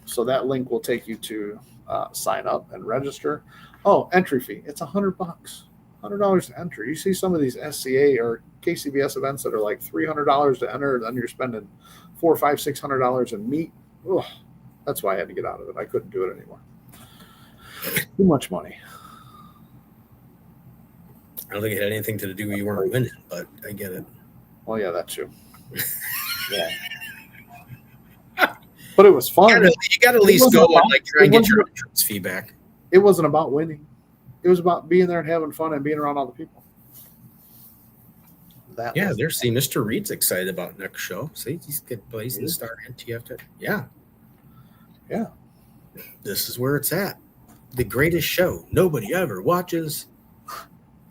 So that link will take you to sign up and register. Oh, entry fee. It's $100. $100 to enter. You see some of these SCA or KCBS events that are like $300 to enter, then you're spending $400, $500, $600 in meat. Ugh, that's why I had to get out of it. I couldn't do it anymore. Too much money. I don't think it had anything to do with you weren't winning, but I get it. Well, yeah, that too. Yeah. But it was fun. You got to at least go and like try and get your entrance feedback. It wasn't about winning. It was about being there and having fun and being around all the people. There's Mr. Reed's excited about next show. See, he's get Blazing Star NTF. Yeah. This is where it's at. The greatest show nobody ever watches.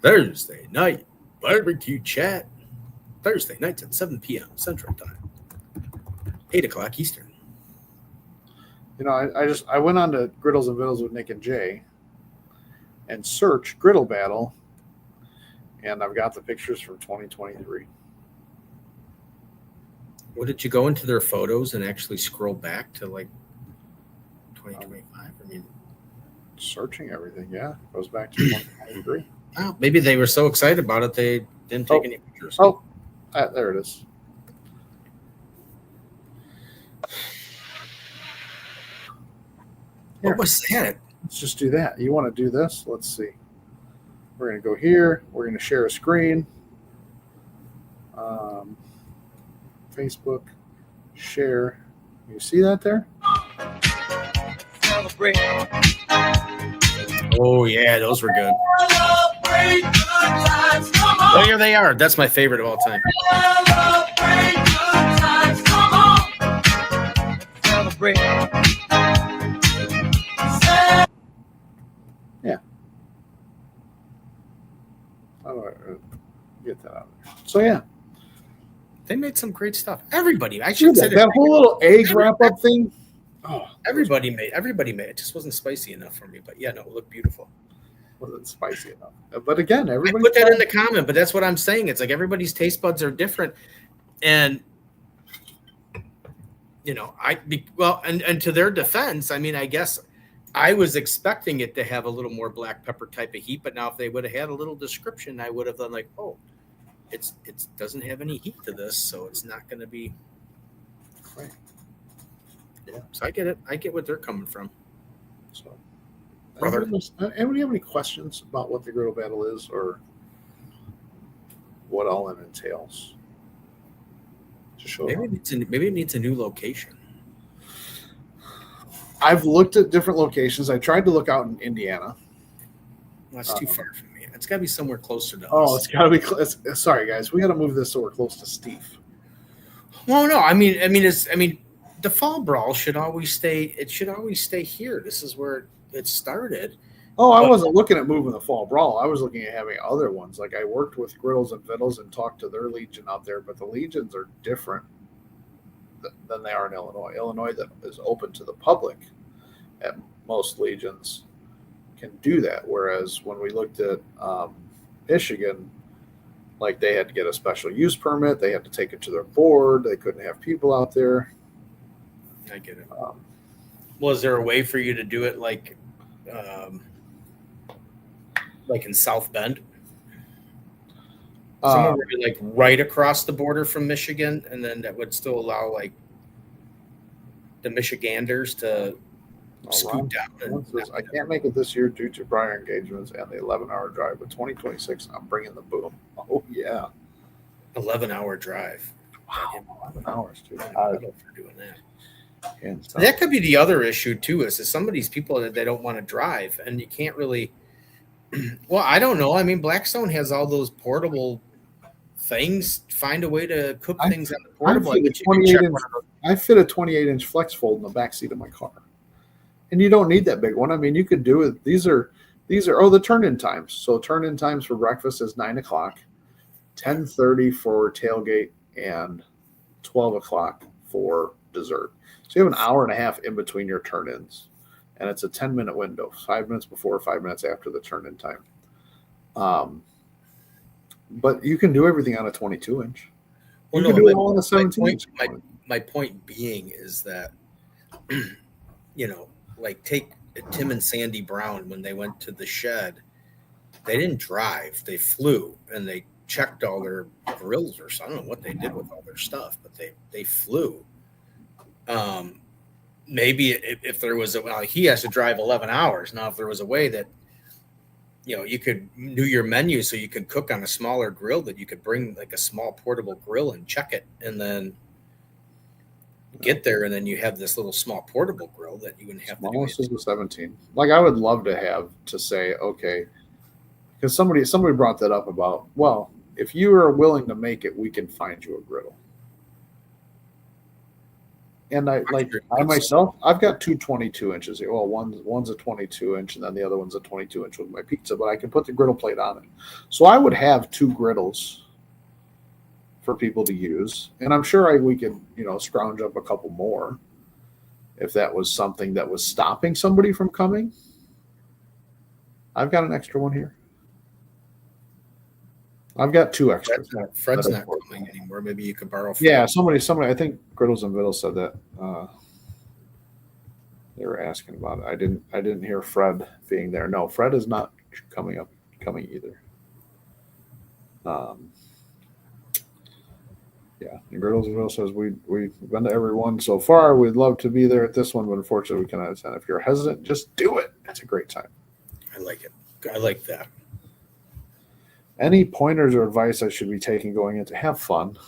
Thursday night barbecue chat. Thursday nights at 7 p.m. Central Time. 8 o'clock Eastern. You know, I went on to Griddles and Vittles with Nick and Jay and searched Griddle Battle, and I've got the pictures from 2023. What did you go into their photos and actually scroll back to like 2025? I mean, searching everything, goes back to 2023. Oh, maybe they were so excited about it they didn't take any pictures. Oh, there it is. What was that? Let's just do that. You want to do this? Let's see. We're going to go here. We're going to share a screen. Facebook, share. You see that there? Celebrate. Oh, yeah, those were good. Oh, here they are. That's my favorite of all time. Celebrate. Yeah. How do I get that out of there? So, yeah. They made some great stuff. Everybody. I should say that whole little egg wrap-up thing. Oh, everybody made it. It just wasn't spicy enough for me. But, yeah, no, it looked beautiful. Wasn't spicy enough. But, again, everybody. I put that in the comment, but that's what I'm saying. It's like everybody's taste buds are different. And, you know, and to their defense, I mean, I guess I was expecting it to have a little more black pepper type of heat, but now if they would have had a little description, I would have done like, oh, it doesn't have any heat to this, so it's not going to be right. Yeah, so I get it. I get what they're coming from. So, brother, anybody have any questions about what the Griddle Battle is or what all it entails? Maybe it needs a new location. I've looked at different locations. I tried to look out in Indiana. That's too far from me. It's got to be somewhere closer to us. Oh, it's got to be. Sorry, guys. We got to move this so we're close to Steve. Well, no. I mean, the Fall Brawl should always stay. It should always stay here. This is where it started. Oh, I wasn't looking at moving the Fall Brawl. I was looking at having other ones. Like I worked with Griddles and Vittles and talked to their Legion out there, but the Legions are different than they are in Illinois. Illinois that is open to the public at most Legions can do that. Whereas when we looked at Michigan, like they had to get a special use permit. They had to take it to their board. They couldn't have people out there. I get it. Was there a way for you to do it like in South Bend? Somewhere where you're like right across the border from Michigan, and then that would still allow like the Michiganders to scoot down. I can't make it this year due to prior engagements and the 11-hour drive. But 2026, I'm bringing the boom. Oh yeah, 11-hour drive. Wow, 11 hours, dude. I don't know if you're doing that. And that could be the other issue too. Is some of these people that they don't want to drive, and you can't really. Well, I don't know. I mean, Blackstone has all those portable things. Find a way to cook things on the portable. I fit a 28-inch flex fold in the back seat of my car, and you don't need that big one. I mean, you could do it. These are the turn-in times. So turn-in times for breakfast is 9 o'clock, 10:30 for tailgate, and 12 o'clock for dessert. So you have an hour and a half in between your turn-ins, and it's a 10-minute window, 5 minutes before, 5 minutes after the turn-in time. But you can do everything on a 22-inch. You can do it all on a 17-inch. My point being is that, like take Tim and Sandy Brown when they went to the shed, they didn't drive, they flew, and they checked all their grills or something. I don't know what they did with all their stuff, but they flew. Maybe if there was he has to drive 11 hours. Now, if there was a way that, you could do your menu so you could cook on a smaller grill, that you could bring like a small portable grill and check it. And then, get there, and then you have this little small portable grill that you wouldn't have to do Smallest is anything. the 17. Like I would love to have to say, okay, because somebody brought that up about, well, if you are willing to make it, we can find you a griddle. And I myself, I've got two 22 inches here. Well, one's a 22 inch, and then the other one's a 22 inch with my pizza. But I can put the griddle plate on it, so I would have two griddles for people to use, and I'm sure we could, scrounge up a couple more if that was something that was stopping somebody from coming. I've got an extra one here. I've got two extras. Fred's not coming anymore. Maybe you could borrow. Fred. Yeah, somebody. I think Griddles and Vittles said that. They were asking about it. I didn't hear Fred being there. No, Fred is not coming either. Yeah, and Griddles and Vittles says we've been to every one so far. We'd love to be there at this one, but unfortunately we cannot attend. If you're hesitant, just do it. It's a great time. I like it. I like that. Any pointers or advice I should be taking going into? Have fun.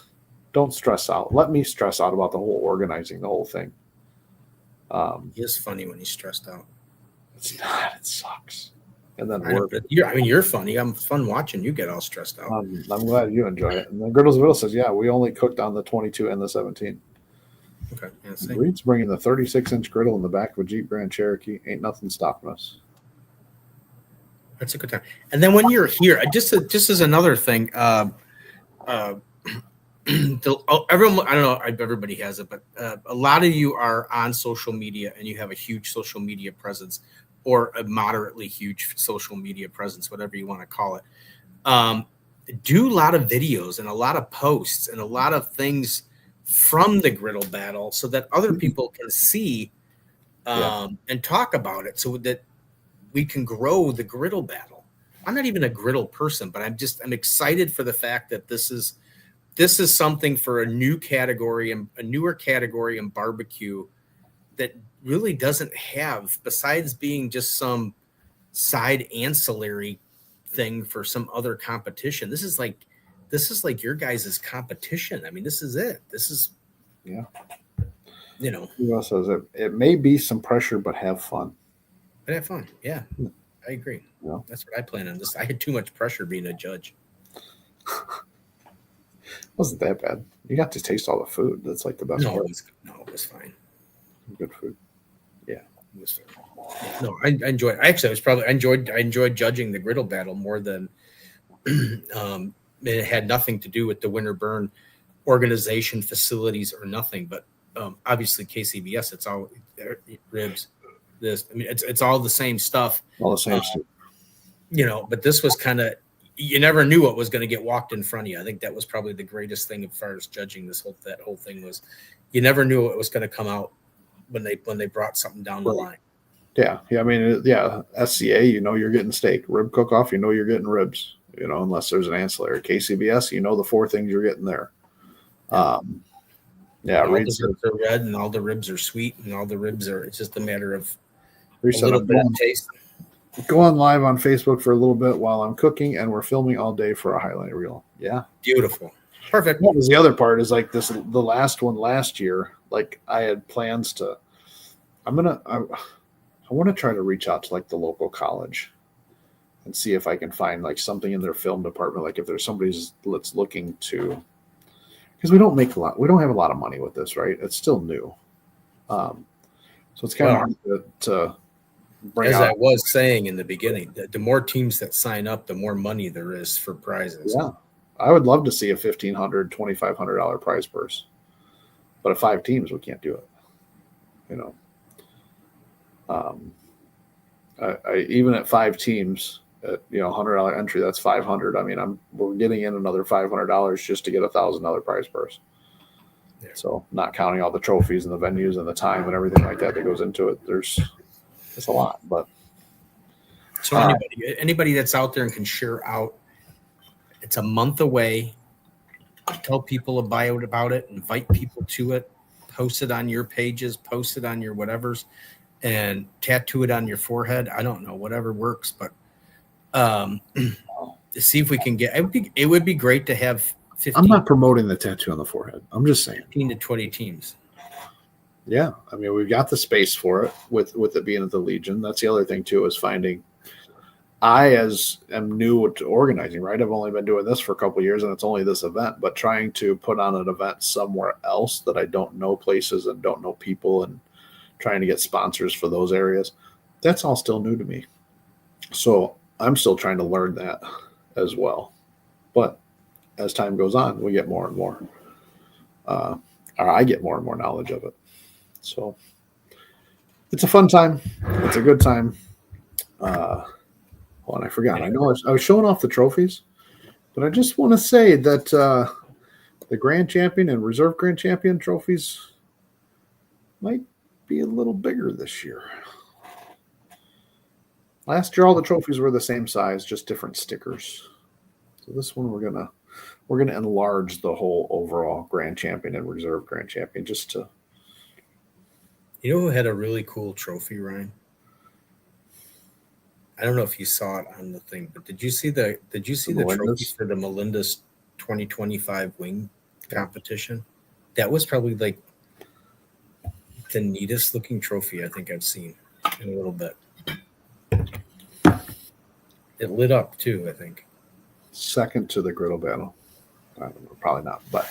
Don't stress out. Let me stress out about the whole organizing the whole thing. He is funny when he's stressed out. It's not. It sucks. And then you're funny. I'm fun watching you get all stressed out. I'm glad you enjoy it. And then Griddlesville says, yeah, we only cooked on the 22 and the 17. Okay. Reed's bringing the 36-inch griddle in the back of a Jeep Grand Cherokee. Ain't nothing stopping us. That's a good time. And then when you're here, just as another thing, everyone, I don't know if everybody has it, but a lot of you are on social media and you have a huge social media presence or a moderately huge social media presence, whatever you want to call it. Do a lot of videos and a lot of posts and a lot of things from the griddle battle so that other people can see and talk about it so that we can grow the griddle battle. I'm not even a griddle person, but I'm excited for the fact that this is something for a new category and a newer category in barbecue that really doesn't have, besides being just some side ancillary thing for some other competition. This is like your guys' competition. I mean, this is it. This is, Who else says it may be some pressure, but have fun. But have fun. Yeah, I agree. Yeah. That's what I plan on this. I had too much pressure being a judge. Wasn't that bad. You got to taste all the food. That's like the best part. It was fine. Good food. Yeah. It was fine. No, I enjoyed. Actually, I enjoyed judging the griddle battle more than it had nothing to do with the Winter Burn organization, facilities, or nothing. But obviously, KCBS, it's all ribs. It's all the same stuff. All the same stuff. But this was kind of, you never knew what was going to get walked in front of you. I think that was probably the greatest thing as far as judging that whole thing was, you never knew what was going to come out when they brought something down the line. Yeah. I mean, SCA, you're getting steak. Rib cook-off, you're getting ribs. Unless there's an ancillary. KCBS, the four things you're getting there. All the ribs are red, and all the ribs are sweet, and all the ribs are. It's just a matter of a little bit of taste. Go on live on Facebook for a little bit while I'm cooking, and we're filming all day for a highlight reel. Yeah, beautiful, perfect. What was the other part is like this. The last one last year, like I had plans to. I want to try to reach out to like the local college, and see if I can find like something in their film department. Like if there's somebody that's looking to. Because we don't make a lot. We don't have a lot of money with this, right? It's still new. So it's kind of hard to bring out. As I was saying in the beginning, the more teams that sign up, the more money there is for prizes. Yeah. I would love to see a $1,500, $2,500 prize purse. But at 5 teams, we can't do it. Even at 5 teams, at $100 entry, that's $500. I mean, we're getting in another $500 just to get a $1,000 prize purse. Yeah. So not counting all the trophies and the venues and the time and everything like that goes into it. It's a lot, but so anybody that's out there and can share out, it's a month away. Tell people about it, invite people to it, post it on your pages, post it on your whatevers, and tattoo it on your forehead. I don't know, whatever works, but see if we can get. It would be great to have 15. I'm not promoting the tattoo on the forehead. I'm just saying 15 to 20 teams. Yeah, I mean, we've got the space for it with it being at the Legion. That's the other thing too, is finding. I as am new to organizing, right? I've only been doing this for a couple of years, and it's only this event. But trying to put on an event somewhere else that I don't know places and don't know people, and trying to get sponsors for those areas, that's all still new to me. So I'm still trying to learn that as well. But as time goes on, we get more and more, or I get more and more knowledge of it. So it's a fun time. It's a good time. Well, and I forgot. I know I was showing off the trophies, but I just want to say that the Grand Champion and Reserve Grand Champion trophies might be a little bigger this year. Last year, all the trophies were the same size, just different stickers. So this one, we're gonna enlarge the whole overall Grand Champion and Reserve Grand Champion just to. You know who had a really cool trophy, Ryan? I don't know if you saw it on the thing, but did you see the trophy for the Melinda's 2025 wing competition? That was probably like the neatest looking trophy I think I've seen in a little bit. It lit up too, I think. Second to the Griddle Battle. I don't know, probably not, but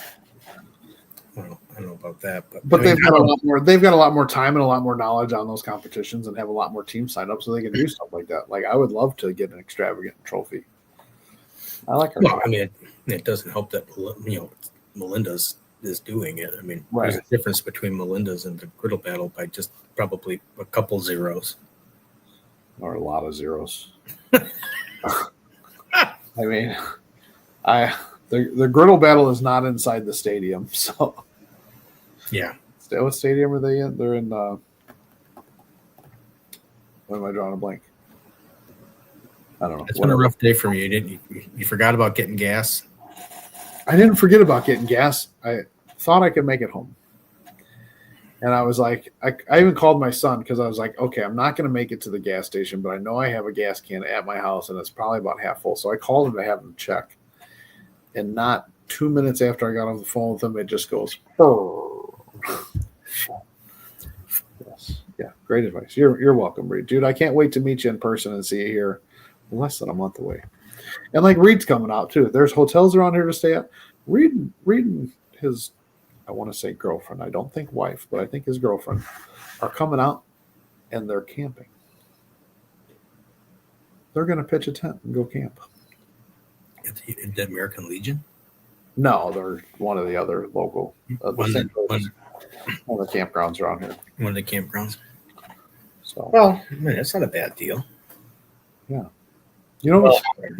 well, I don't know about that, but they've got a lot more. They've got a lot more time and a lot more knowledge on those competitions, and have a lot more teams signed up, so they can do stuff like that. Like I would love to get an extravagant trophy. I like her. Well, I mean, it doesn't help that Melinda's is doing it. I mean, There's a difference between Melinda's and the Griddle Battle by just probably a couple zeros, or a lot of zeros. I mean, the Griddle Battle is not inside the stadium, so. Yeah. What stadium are they in? They're in. What am I drawing a blank? I don't know. It's been a rough day for me. You forgot about getting gas? I didn't forget about getting gas. I thought I could make it home. And I was like, I even called my son because I was like, okay, I'm not going to make it to the gas station, but I know I have a gas can at my house and it's probably about half full. So I called him to have him check. And not 2 minutes after I got off the phone with him, it just goes, yes. Yeah, great advice. You're welcome, Reed. Dude, I can't wait to meet you in person and see you here less than a month away. And like Reed's coming out too. There's hotels around here to stay at. Reed and his, I want to say girlfriend, I don't think wife, but I think his girlfriend are coming out and they're camping. They're going to pitch a tent and go camp. At the American Legion? No, they're one of the other local. One of the campgrounds around here. One of the campgrounds. So, well, I mean, that's not a bad deal. Yeah. You know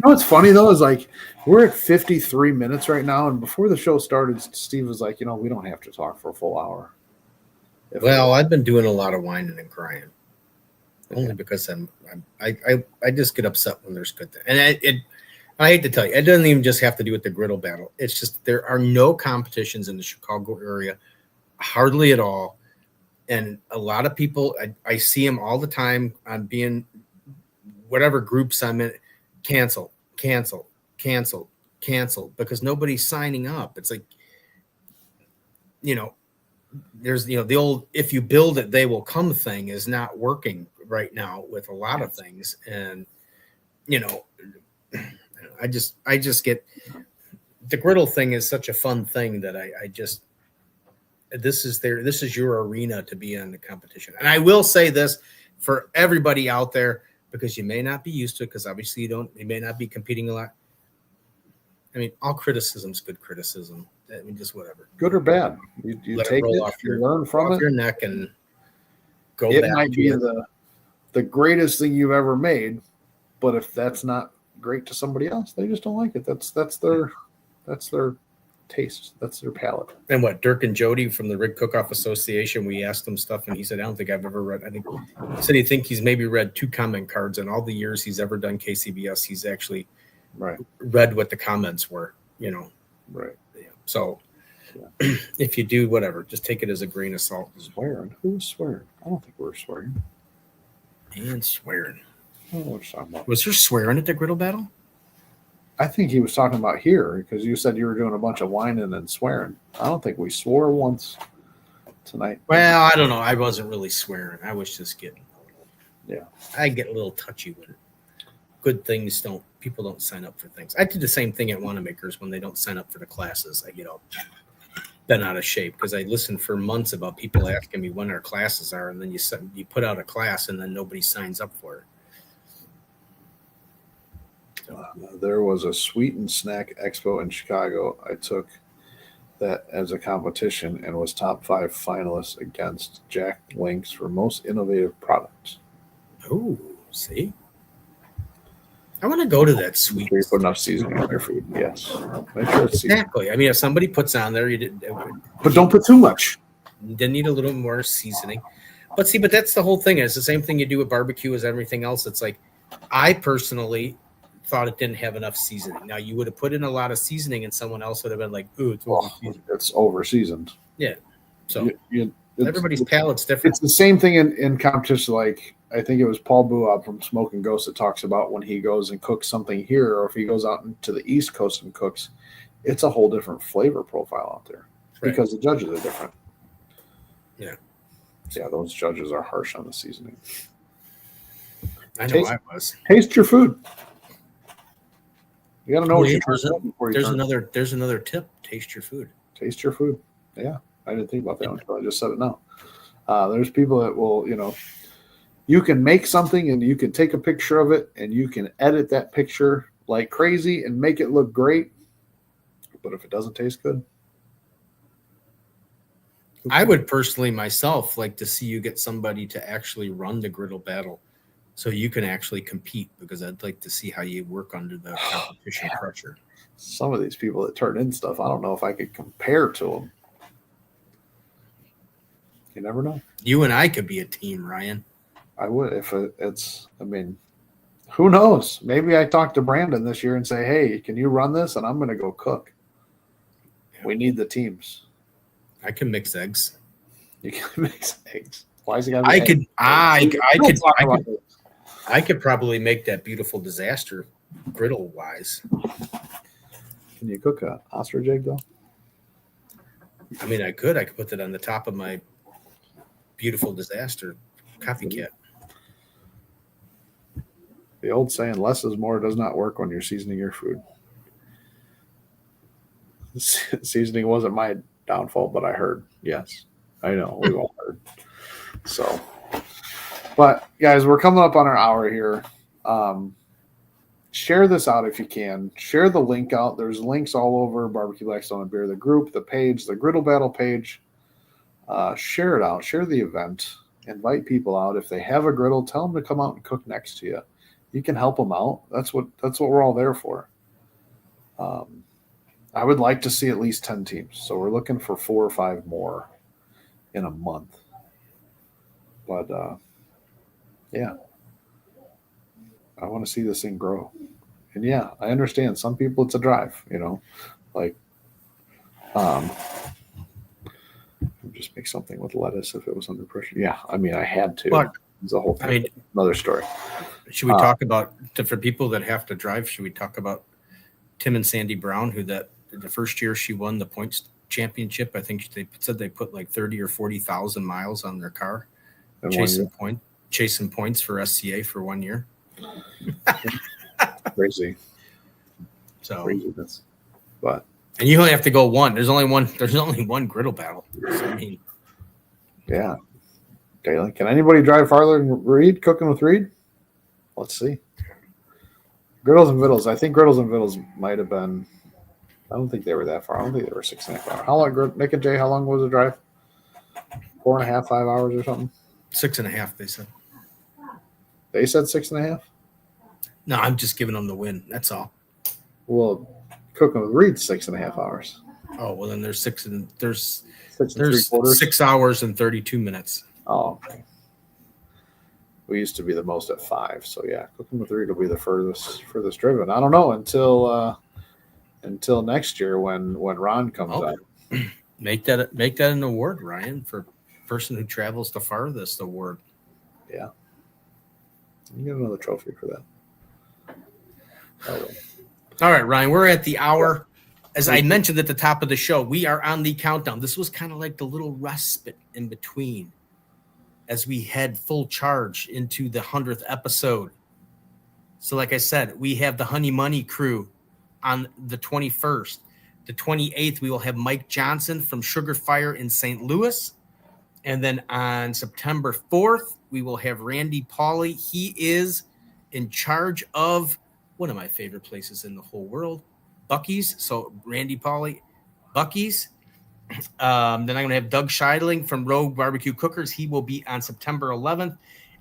what's funny though is like we're at 53 minutes right now, and before the show started, Steve was like, we don't have to talk for a full hour. Well, I've been doing a lot of whining and crying, only because I just get upset when there's good things, and I hate to tell you, it doesn't even just have to do with the Griddle Battle. It's just there are no competitions in the Chicago area, hardly at all, and a lot of people I see them all the time on being whatever groups I'm in. Cancel because nobody's signing up. It's like, there's, the old, if you build it, they will come thing is not working right now with a lot of things. And, I just get the griddle thing is such a fun thing that this is your arena to be in the competition. And I will say this for everybody out there, because you may not be used to it, because obviously you may not be competing a lot. I mean, all criticism is good criticism. I mean, just whatever. Good or bad. You take it, you learn from it. Your neck and go it back. It might be the greatest thing you've ever made, but if that's not great to somebody else, they just don't like it. That's their taste. That's their palate. And what, Dirk and Jody from the Rig Cook-Off Association, we asked them stuff, and he said, I don't think I've ever read, he said he thinks he's maybe read 2 comment cards in all the years he's ever done KCBS. He's actually read what the comments were, Right. Yeah. So if you do whatever, just take it as a grain of salt. Swearing? Who's swearing? I don't think we're swearing. And swearing. I don't know what you're talking about. Was there swearing at the Griddle Battle? I think he was talking about here because you said you were doing a bunch of whining and swearing. I don't think we swore once tonight. Well, I don't know. I wasn't really swearing. I was just getting. Yeah. I get a little touchy with it. Good things people don't sign up for things. I did the same thing at Wanamaker's when they don't sign up for the classes. I get all bent out of shape because I listened for months about people asking me when our classes are, and then you put out a class and then nobody signs up for it. There was a sweet and snack expo in Chicago. I took that as a competition and was top 5 finalists against Jack Links for most innovative products. Oh, see? I want to go to that sweet. Sure you put enough seasoning on your food. Yes. Make sure it's exactly. I mean, if somebody puts on there, but don't put too much. They need a little more seasoning. But that's the whole thing. It's the same thing you do with barbecue as everything else. It's like, I personally thought it didn't have enough seasoning. Now, you would have put in a lot of seasoning and someone else would have been like, ooh, it's over-seasoned. Yeah. So everybody's palate's different. It's the same thing in competition. Like, I think it was Paul Buab from Smoking Ghost that talks about when he goes and cooks something here, or if he goes out into the East Coast and cooks, it's a whole different flavor profile out there because the judges are different. Yeah. Yeah, those judges are harsh on the seasoning. I know I was. Taste your food. You got to know what there's another tip. Taste your food. Taste your food. Yeah. I didn't think about that until I just said it now. There's people that will, you can make something and you can take a picture of it and you can edit that picture like crazy and make it look great. But if it doesn't taste good, I would personally myself like to see you get somebody to actually run the griddle battle so you can actually compete, because I'd like to see how you work under the competition pressure. Some of these people that turn in stuff, I don't know if I could compare to them. You never know. You and I could be a team, Ryan. I would if who knows? Maybe I talk to Brandon this year and say, hey, can you run this? And I'm going to go cook. Yeah. We need the teams. I can mix eggs. You can mix eggs. Why is it got to be I could probably make that beautiful disaster griddle wise. Can you cook a ostrich egg though? I mean, I could put that on the top of my beautiful disaster coffee cat. The old saying, less is more, does not work when you're seasoning your food. Seasoning wasn't my downfall, but I heard. Yes, I know. We've all heard. So, but guys, we're coming up on our hour here. Share this out if you can. Share the link out. There's links all over Barbecue Blackstone and Beer, the group, the page, the Griddle Battle page. Share it out. Share the event. Invite people out. If they have a griddle, tell them to come out and cook next to you. You can help them out. That's what we're all there for. I would like to see at least 10 teams. So we're looking for 4 or 5 more in a month. But yeah, I want to see this thing grow. And yeah, I understand some people it's a drive, just make something with lettuce if it was under pressure. Yeah, I mean, I had to. But, it's a whole thing. Another story. Should we talk about, for people that have to drive, should we talk about Tim and Sandy Brown, who the first year she won the points championship, I think they said they put like 30 or 40,000 miles on their car, chasing points for SCA for 1 year. Crazy. So craziness. But and you only have to go one. There's only one griddle battle. So, I mean, yeah. Dalen, can anybody drive farther than Reed? Cooking with Reed? Let's see. Griddles and Vittles. I think Griddles and Vittles might have been. I don't think they were that far. I don't think they were 6.5 hours. How long, Nick and Jay? How long was the drive? 4.5, 5 hours or something. 6.5. They said. They said 6.5. No, I'm just giving them the win. That's all. Well, cooking with Reed's 6.5 hours. Oh well, then there's 6 6 hours and 32 minutes. Oh, okay. We used to be the most at 5, so yeah, cooking with Reed will be the furthest driven. I don't know until next year when Ron comes out. Make that an award, Ryan, for person who travels the farthest award. Yeah, you get another trophy for that. All right, Ryan, we're at the hour. As I mentioned at the top of the show, we are on the countdown. This was kind of like the little respite in between as we head full charge into the 100th episode. So like I said, we have the Honey Money crew on the 21st. The 28th, we will have Mike Johnson from Sugar Fire in St. Louis. And then on September 4th, we will have Randy Pauly. He is in charge of one of my favorite places in the whole world, Buc-ee's. So Randy Pauly, Buc-ee's. Then I'm going to have Doug Scheidling from Rogue Barbecue Cookers. He will be on September 11th.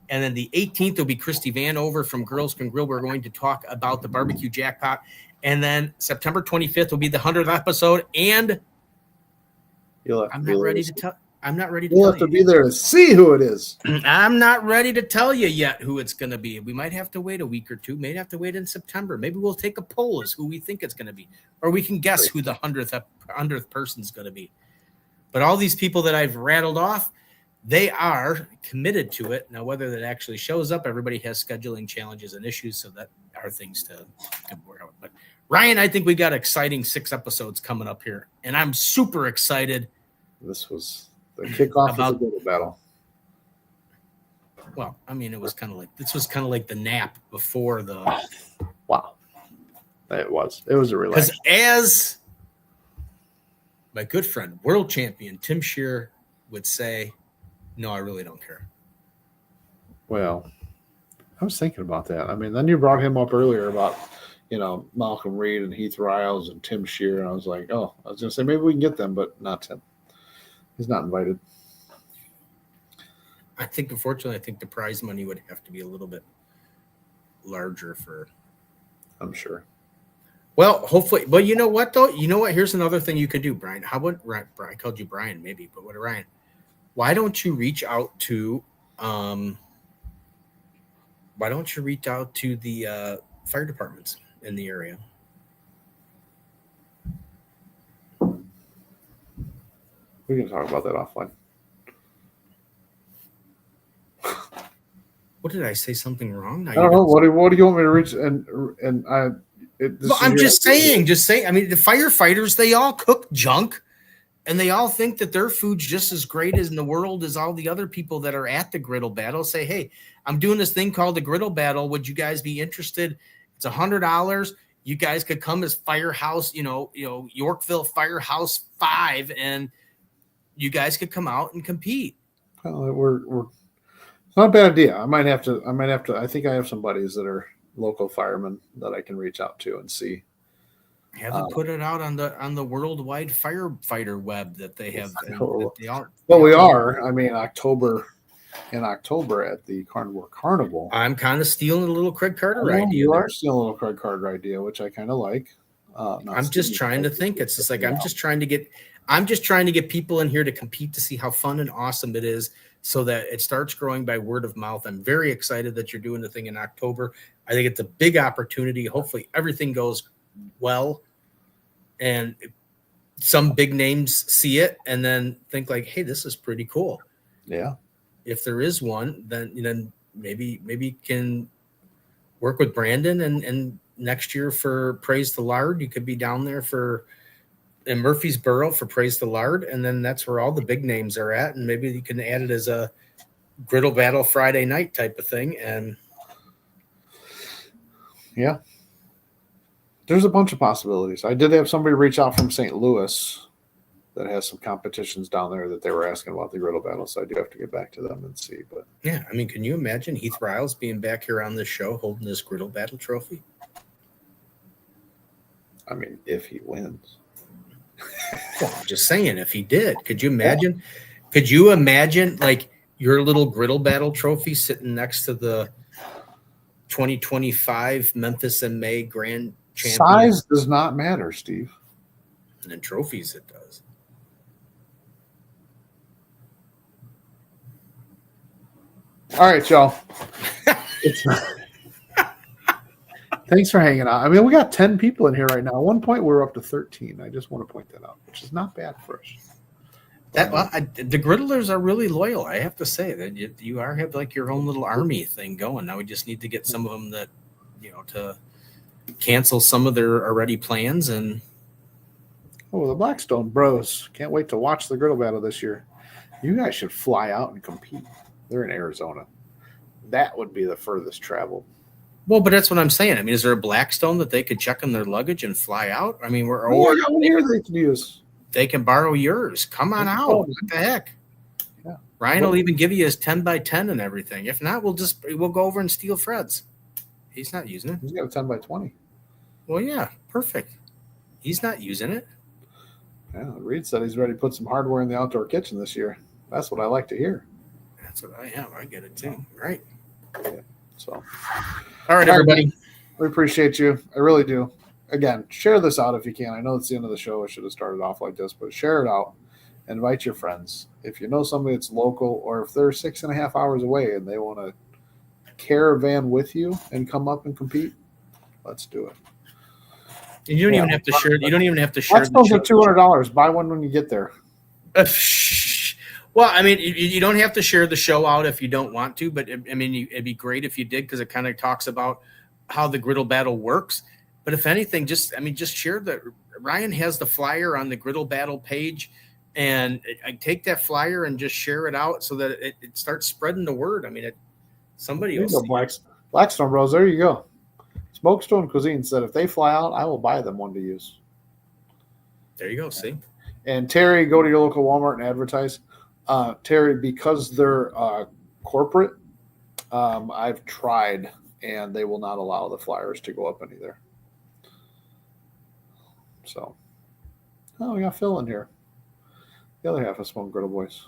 And then the 18th will be Christy Vanover from Girls Can Grill. We're going to talk about the barbecue jackpot. And then September 25th will be the 100th episode. And I'm not ready to tell you. You'll have to be there to see who it is. I'm not ready to tell you yet who it's going to be. We might have to wait a week or two. Maybe have to wait in September. Maybe we'll take a poll as who we think it's going to be. Or we can guess who the 100th person is going to be. But all these people that I've rattled off, they are committed to it. Now, whether that actually shows up, everybody has scheduling challenges and issues, so that are things to work out. But Ryan, I think we got exciting 6 episodes coming up here, and I'm super excited. This was the kickoff of the Griddle Battle. Well, I mean, this was kind of like the nap before the. Wow, it was a relax. Because as my good friend, world champion Tim Shear would say, no, I really don't care. Well, I was thinking about that. I mean, then you brought him up earlier about, Malcolm Reed and Heath Riles and Tim Shear. And I was like, I was going to say maybe we can get them, but not Tim. He's not invited. Unfortunately, I think the prize money would have to be a little bit larger for. I'm sure. Well, hopefully. But you know what, though? You know what? Here's another thing you could do, Brian. How about Brian? I called you Brian, maybe, but what, Ryan? Why don't you reach out to the fire departments in the area? We can talk about that offline. What did I say? Something wrong? I don't know. What do you want me to reach? I'm just saying. I mean, the firefighters, they all cook junk. And they all think that their food's just as great as in the world as all the other people that are at the Griddle Battle. Say, hey, I'm doing this thing called the Griddle Battle. Would you guys be interested? It's $100. You guys could come as Firehouse, Yorkville Firehouse 5, and you guys could come out and compete. Well, it's not a bad idea. I might have to. I think I have some buddies that are local firemen that I can reach out to and see. Have them put it out on the worldwide firefighter web that they have. We are. I mean, in October at the Carnivore Carnival. I'm kind of stealing a little Craig Carter idea. You are stealing a little Craig Carter idea, which I kind of like. I'm just trying to think. It's just like I'm just trying to get people in here to compete to see how fun and awesome it is, so that it starts growing by word of mouth. I'm very excited that you're doing the thing in October. I think it's a big opportunity. Hopefully everything goes well, and some big names see it and then think like, hey, this is pretty cool. Yeah. If there is one, then maybe can work with Brandon and next year for Praise the Lard, you could be down there in Murfreesboro for Praise the Lard. And then that's where all the big names are at. And maybe you can add it as a Griddle Battle Friday night type of thing. And yeah. There's a bunch of possibilities. I did have somebody reach out from St. Louis that has some competitions down there that they were asking about the Griddle Battle, so I do have to get back to them and see. But yeah, I mean, can you imagine Heath Riles being back here on this show holding this Griddle Battle trophy? I mean, if he wins. Well, I'm just saying, if he did, could you imagine? Yeah. Could you imagine like your little Griddle Battle trophy sitting next to the 2025 Memphis and May Grand Champion? Size does not matter, Steve. And in trophies, it does. All right, y'all. Thanks for hanging out. I mean, we got 10 people in here right now. At one point, we were up to 13. I just want to point that out, which is not bad for us. The Griddlers are really loyal. I have to say that you have like your own little army thing going. Now we just need to get some of them that, to cancel some of their already plans. And the Blackstone Bros. Can't wait to watch the Griddle Battle this year. You guys should fly out and compete. They're in Arizona. That would be the furthest travel. Well, but that's what I'm saying. I mean, is there a Blackstone that they could check in their luggage and fly out? I mean, they can use. They can borrow yours. Come on out. What the heck? Yeah. Ryan will even give you his 10x10 and everything. If not, we'll go over and steal Fred's. He's not using it. He's got a 10x20. Well, yeah, perfect. He's not using it. Yeah, Reed said he's ready to put some hardware in the outdoor kitchen this year. That's what I like to hear. That's what I have. I get it too. Right. Yeah. So, all right, everybody. We appreciate you. I really do. Again, share this out if you can. I know it's the end of the show. I should have started off like this, but share it out. Invite your friends. If you know somebody that's local, or if they're 6.5 hours away and they want to caravan with you and come up and compete, let's do it. And you don't even have to share. You don't even have to share. That's supposed to $200. Buy one when you get there. Well, I mean, you don't have to share the show out if you don't want to, but I mean, it'd be great if you did, because it kind of talks about how the Griddle Battle works. But if anything, just share that. Ryan has the flyer on the Griddle Battle page, and I take that flyer and just share it out so that it starts spreading the word. I mean, somebody else. Blackstone Bros, there you go. Smokestone Cuisine said if they fly out, I will buy them one to use. There you go. See? And Terry, go to your local Walmart and advertise. Terry, because they're corporate, I've tried, and they will not allow the flyers to go up any there. So, we got Phil in here. The other half of Smoke Griddle Boys.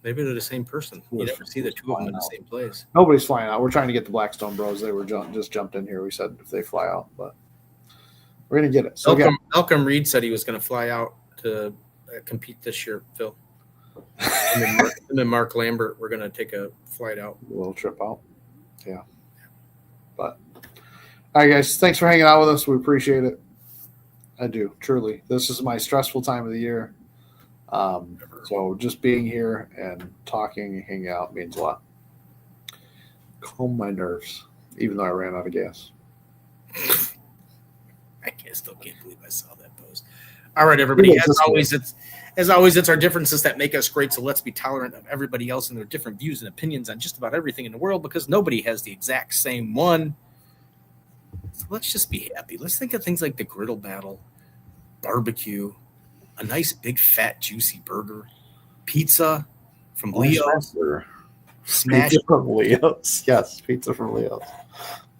Maybe they're the same person. You never see the two of them in the same place. Nobody's flying out. We're trying to get the Blackstone Bros. They were just jumped in here. We said if they fly out, but we're going to get it. So Malcolm Reed said he was going to fly out to compete this year, Phil. And then Mark Lambert, we're going to take a flight out. A little trip out. Yeah. But, all right, guys. Thanks for hanging out with us. We appreciate it. I do, truly. This is my stressful time of the year. So just being here and talking and hanging out means a lot. Calm my nerves, even though I ran out of gas. I still can't believe I saw that post. All right, everybody. As always, it's our differences that make us great. So let's be tolerant of everybody else and their different views and opinions on just about everything in the world, because nobody has the exact same one. So let's just be happy. Let's think of things like the Griddle Battle, barbecue, a nice big fat juicy burger, pizza from Leo's. Smash pizza from Leo's. Yes, pizza from Leo's.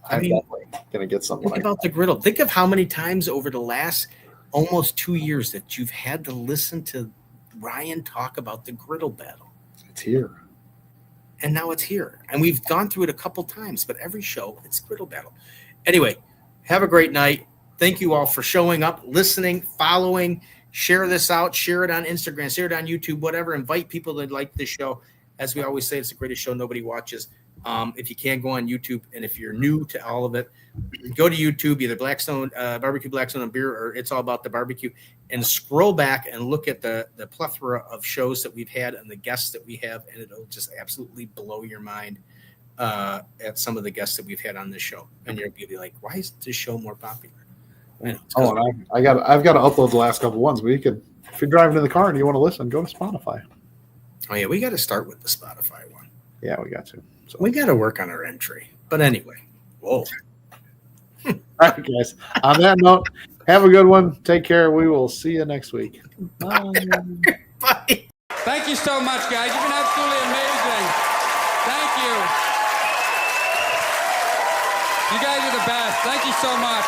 I'm definitely gonna get something. Think about the griddle. Think of how many times over the last almost 2 years that you've had to listen to Ryan talk about the Griddle Battle. It's here. And now it's here. And we've gone through it a couple times, but every show it's Griddle Battle. Anyway, have a great night. Thank you all for showing up, listening, following. Share this out. Share it on Instagram. Share it on YouTube, whatever. Invite people that like this show. As we always say, it's the greatest show nobody watches. If you can, go on YouTube. And if you're new to all of it, go to YouTube, either Blackstone, Barbecue, Blackstone and Beer, or It's All About the Barbecue, and scroll back and look at the plethora of shows that we've had and the guests that we have. And it'll just absolutely blow your mind at some of the guests that we've had on this show. And you'll be like, why is this show more popular? I've got to upload the last couple ones. But you can, if you're driving in the car and you want to listen, go to Spotify. Oh yeah, we got to start with the Spotify one. Yeah, we got to. So we got to work on our entry. But anyway, whoa. All right, guys. On that note, have a good one. Take care. We will see you next week. Bye. Bye. Thank you so much, guys. You've been absolutely amazing. Thank you. You guys are the best. Thank you so much.